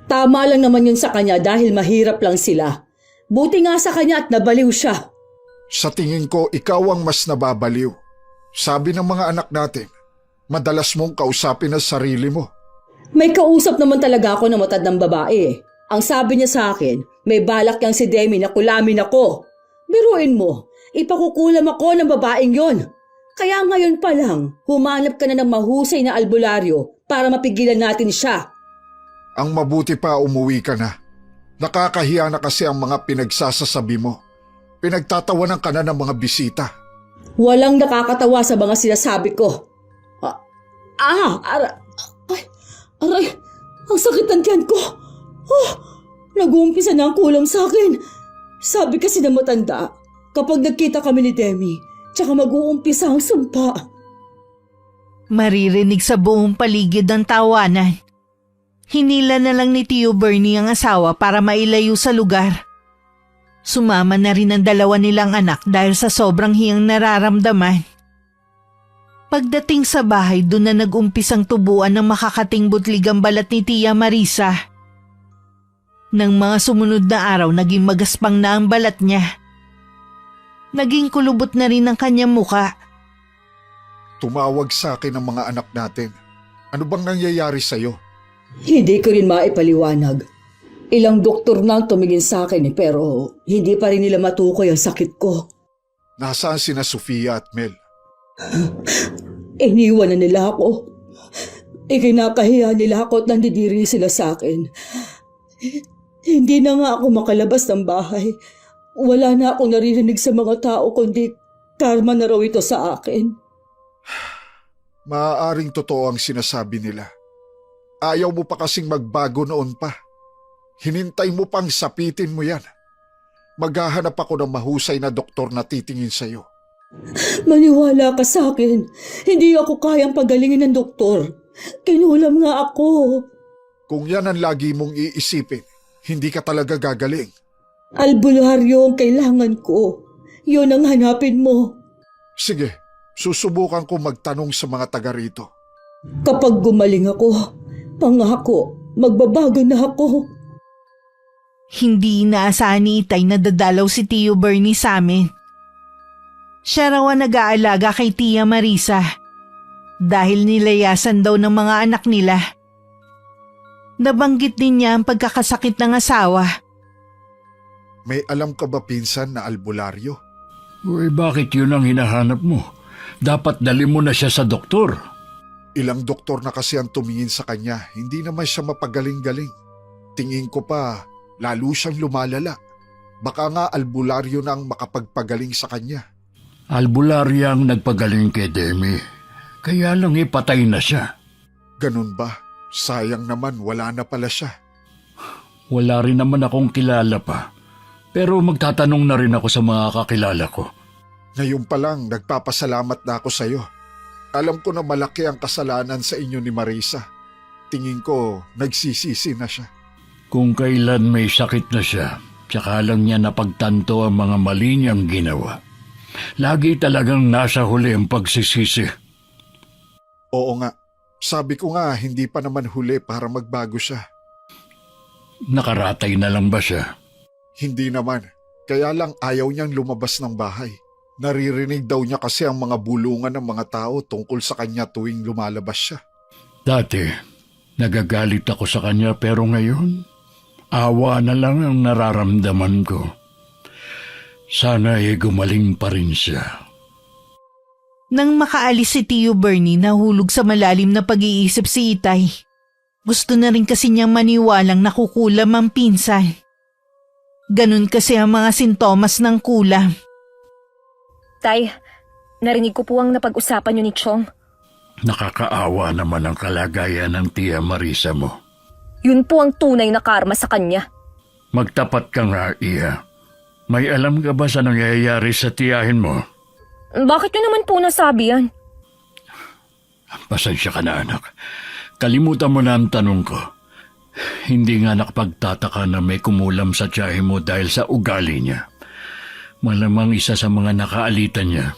Tama lang naman yun sa kanya dahil mahirap lang sila. Buti nga sa kanya at nabaliw siya. Sa tingin ko, ikaw ang mas nababaliw. Sabi ng mga anak natin, madalas mong kausapin ang sarili mo. May kausap naman talaga ako ng matandang babae. Ang sabi niya sa akin, may balak yang si Demi na kulamin ako. Biruin mo, ipakukulam ako ng babaeng yon. Kaya ngayon pa lang, humanap ka na ng mahusay na albularyo para mapigilan natin siya. Ang mabuti pa umuwi ka na. Nakakahiya na kasi ang mga pinagsasasabi mo. Pinagtatawanan ka na ng mga bisita. Walang nakakatawa sa mga sinasabi ko. Aray, ang sakit ng tiyan ko. Nag-uumpisa na ang kulam sa akin. Sabi kasi ng matanda, kapag nagkita kami ni Demi, tsaka mag-uumpisa ang sumpa. Maririnig sa buong paligid ang tawanan. Hinila na lang ni Tio Bernie ang asawa para mailayo sa lugar. Sumama na rin ang dalawa nilang anak dahil sa sobrang hiyang nararamdaman. Pagdating sa bahay, doon na nag-umpisang tubuan ng makakating butlig ang balat ni Tia Marisa. Nang mga sumunod na araw, naging magaspang na ang balat niya. Naging kulubot na rin ang kanyang muka. Tumawag sa akin ang mga anak natin. Ano bang nangyayari sa'yo? Hindi ko rin maipaliwanag. Ilang doktor na ang tumingin sa akin pero hindi pa rin nila matukoy ang sakit ko. Nasaan sina Sofia at Mel? Iniwan na nila ako. Ikinakahiya nila ako at nandidiri sila sa akin. Hindi na nga ako makalabas ng bahay. Wala na akong naririnig sa mga tao kundi karma na raw ito sa akin. Maaaring totoo ang sinasabi nila. Ayaw mo pa kasing magbago noon pa. Hinintay mo pang sapitin mo yan. Maghahanap ako ng mahusay na doktor na titingin sa'yo. Maniwala ka sa akin. Hindi ako kayang pagalingin ng doktor. Kinulam nga ako. Kung yan ang lagi mong iisipin, hindi ka talaga gagaling. Albularyo ang kailangan ko. Yun ang hanapin mo. Sige, susubukan ko magtanong sa mga taga rito. Kapag gumaling ako, pangako, magbabago na ako. Hindi inaasahan ni Itay na dadalaw si Tio Bernie sa amin. Siya raw ang nag-aalaga kay Tia Marisa dahil nilayasan daw ng mga anak nila. Nabanggit din niya ang pagkakasakit ng asawa. May alam ka ba pinsan na albularyo? Uy, bakit yun ang hinahanap mo? Dapat dali mo na siya sa doktor. Ilang doktor na kasi ang tumingin sa kanya, hindi naman siya mapagaling-galing. Tingin ko pa, lalo siyang lumalala. Baka nga albularyo na ang makapagpagaling sa kanya. Albularya ang nagpagaling kay Demi. Kaya lang ipatay na siya. Ganun ba? Sayang naman, wala na pala siya. Wala rin naman akong kilala pa. Pero magtatanong na rin ako sa mga kakilala ko. Ngayon pa lang, nagpapasalamat na ako sa'yo. Alam ko na malaki ang kasalanan sa inyo ni Marisa. Tingin ko, nagsisisi na siya. Kung kailan may sakit na siya, tsaka lang niya napagtanto ang mga mali niyang ginawa. Lagi talagang nasa huli ang pagsisisi. Oo nga, sabi ko nga hindi pa naman huli para magbago siya. Nakaratay na lang ba siya? Hindi naman, kaya lang ayaw niyang lumabas ng bahay. Naririnig daw niya kasi ang mga bulungan ng mga tao tungkol sa kanya tuwing lumalabas siya. Dati, nagagalit ako sa kanya pero ngayon, awa na lang ang nararamdaman ko. Sana gumaling pa rin siya. Nang makaalis si Tio Bernie, nahulog sa malalim na pag-iisip si Itay. Gusto na rin kasi niyang maniwalang nakukulam ang pinsan. Ganun kasi ang mga sintomas ng kulam. Tay, narinig ko po ang napag-usapan niyo ni Chong. Nakakaawa naman ang kalagayan ng Tia Marisa mo. Yun po ang tunay na karma sa kanya. Magtapat ka nga, Iya. May alam ka ba sa nangyayari sa tiyahin mo? Bakit niyo naman po nasabi yan? Pasensya ka na, anak. Kalimutan mo na ang tanong ko. Hindi nga nakapagtataka na may kumulam sa tiyahin mo dahil sa ugali niya. Malamang isa sa mga nakaalitan niya.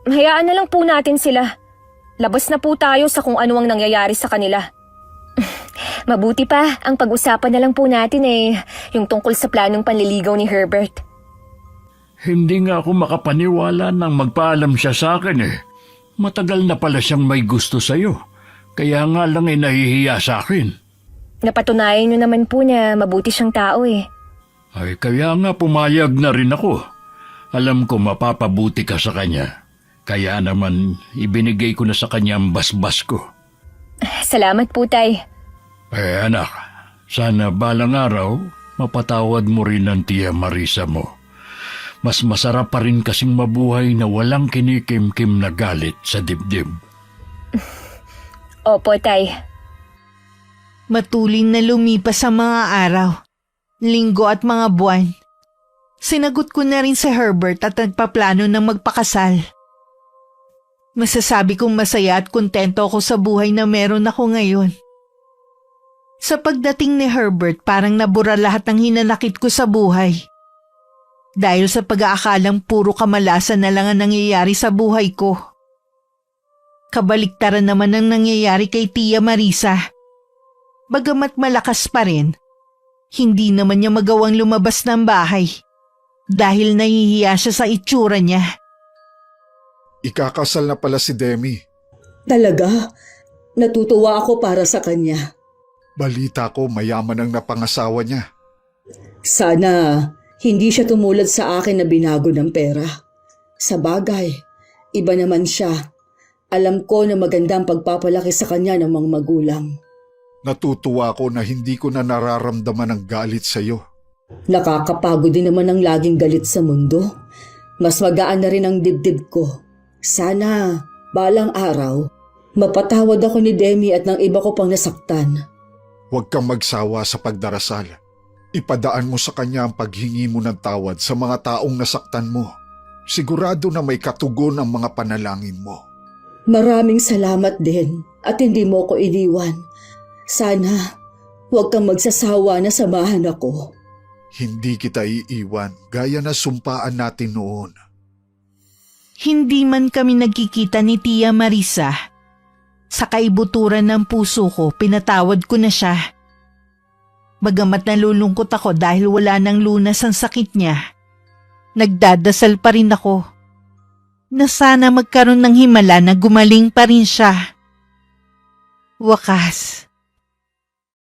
Hayaan na lang po natin sila. Labas na po tayo sa kung ano ang nangyayari sa kanila. Mabuti pa, ang pag-usapan na lang po natin yung tungkol sa planong panliligaw ni Herbert. Hindi nga ako makapaniwala nang magpaalam siya sa akin Matagal na pala siyang may gusto sa'yo. Kaya nga lang nahihiya sa akin. Napatunayan niyo naman po na mabuti siyang tao Ay kaya nga pumayag na rin ako. Alam ko mapapabuti ka sa kanya. Kaya naman ibinigay ko na sa kanya ang basbas ko. Salamat po, Tay. Anak, sana balang araw mapatawad mo rin ang Tia Marisa mo. Mas masarap pa rin kasing mabuhay na walang kinikim-kim na galit sa dibdib. Opo, Tay. Matuling na lumipas ang mga araw, linggo at mga buwan. Sinagot ko na rin si Herbert at nagpaplano ng magpakasal. Masasabi kong masaya at kontento ako sa buhay na meron ako ngayon. Sa pagdating ni Herbert, parang nabura lahat ng hinanakit ko sa buhay. Dahil sa pag-aakalang puro kamalasan na lang ang nangyayari sa buhay ko. Kabaliktaran naman ang nangyayari kay Tia Marisa. Bagamat malakas pa rin, hindi naman niya magawang lumabas ng bahay dahil nahihiya siya sa itsura niya. Ikakasal na pala si Demi. Talaga? Natutuwa ako para sa kanya. Balita ko mayaman ang napangasawa niya. Sana hindi siya tumulad sa akin na binago ng pera. Sa bagay, iba naman siya. Alam ko na maganda ang pagpapalaki sa kanya ng mga magulang. Natutuwa ko na hindi ko na nararamdaman ang galit sa iyo. Nakakapagod din naman ang laging galit sa mundo. Mas magaan na rin ang dibdib ko. Sana, balang araw, mapatawad ako ni Demi at ng iba ko pang nasaktan. Huwag kang magsawa sa pagdarasal. Ipadaan mo sa kanya ang paghingi mo ng tawad sa mga taong nasaktan mo. Sigurado na may katugon ang mga panalangin mo. Maraming salamat din at hindi mo ko iniwan. Sana, huwag kang magsasawa na samahan ako. Hindi kita iiwan gaya na sumpaan natin noon. Hindi man kami nagkikita ni Tia Marisa. Sa kaibuturan ng puso ko, pinatawad ko na siya. Bagamat nalulungkot ako dahil wala nang lunas ang sakit niya, nagdadasal pa rin ako na sana magkaroon ng himala na gumaling pa rin siya. Wakas,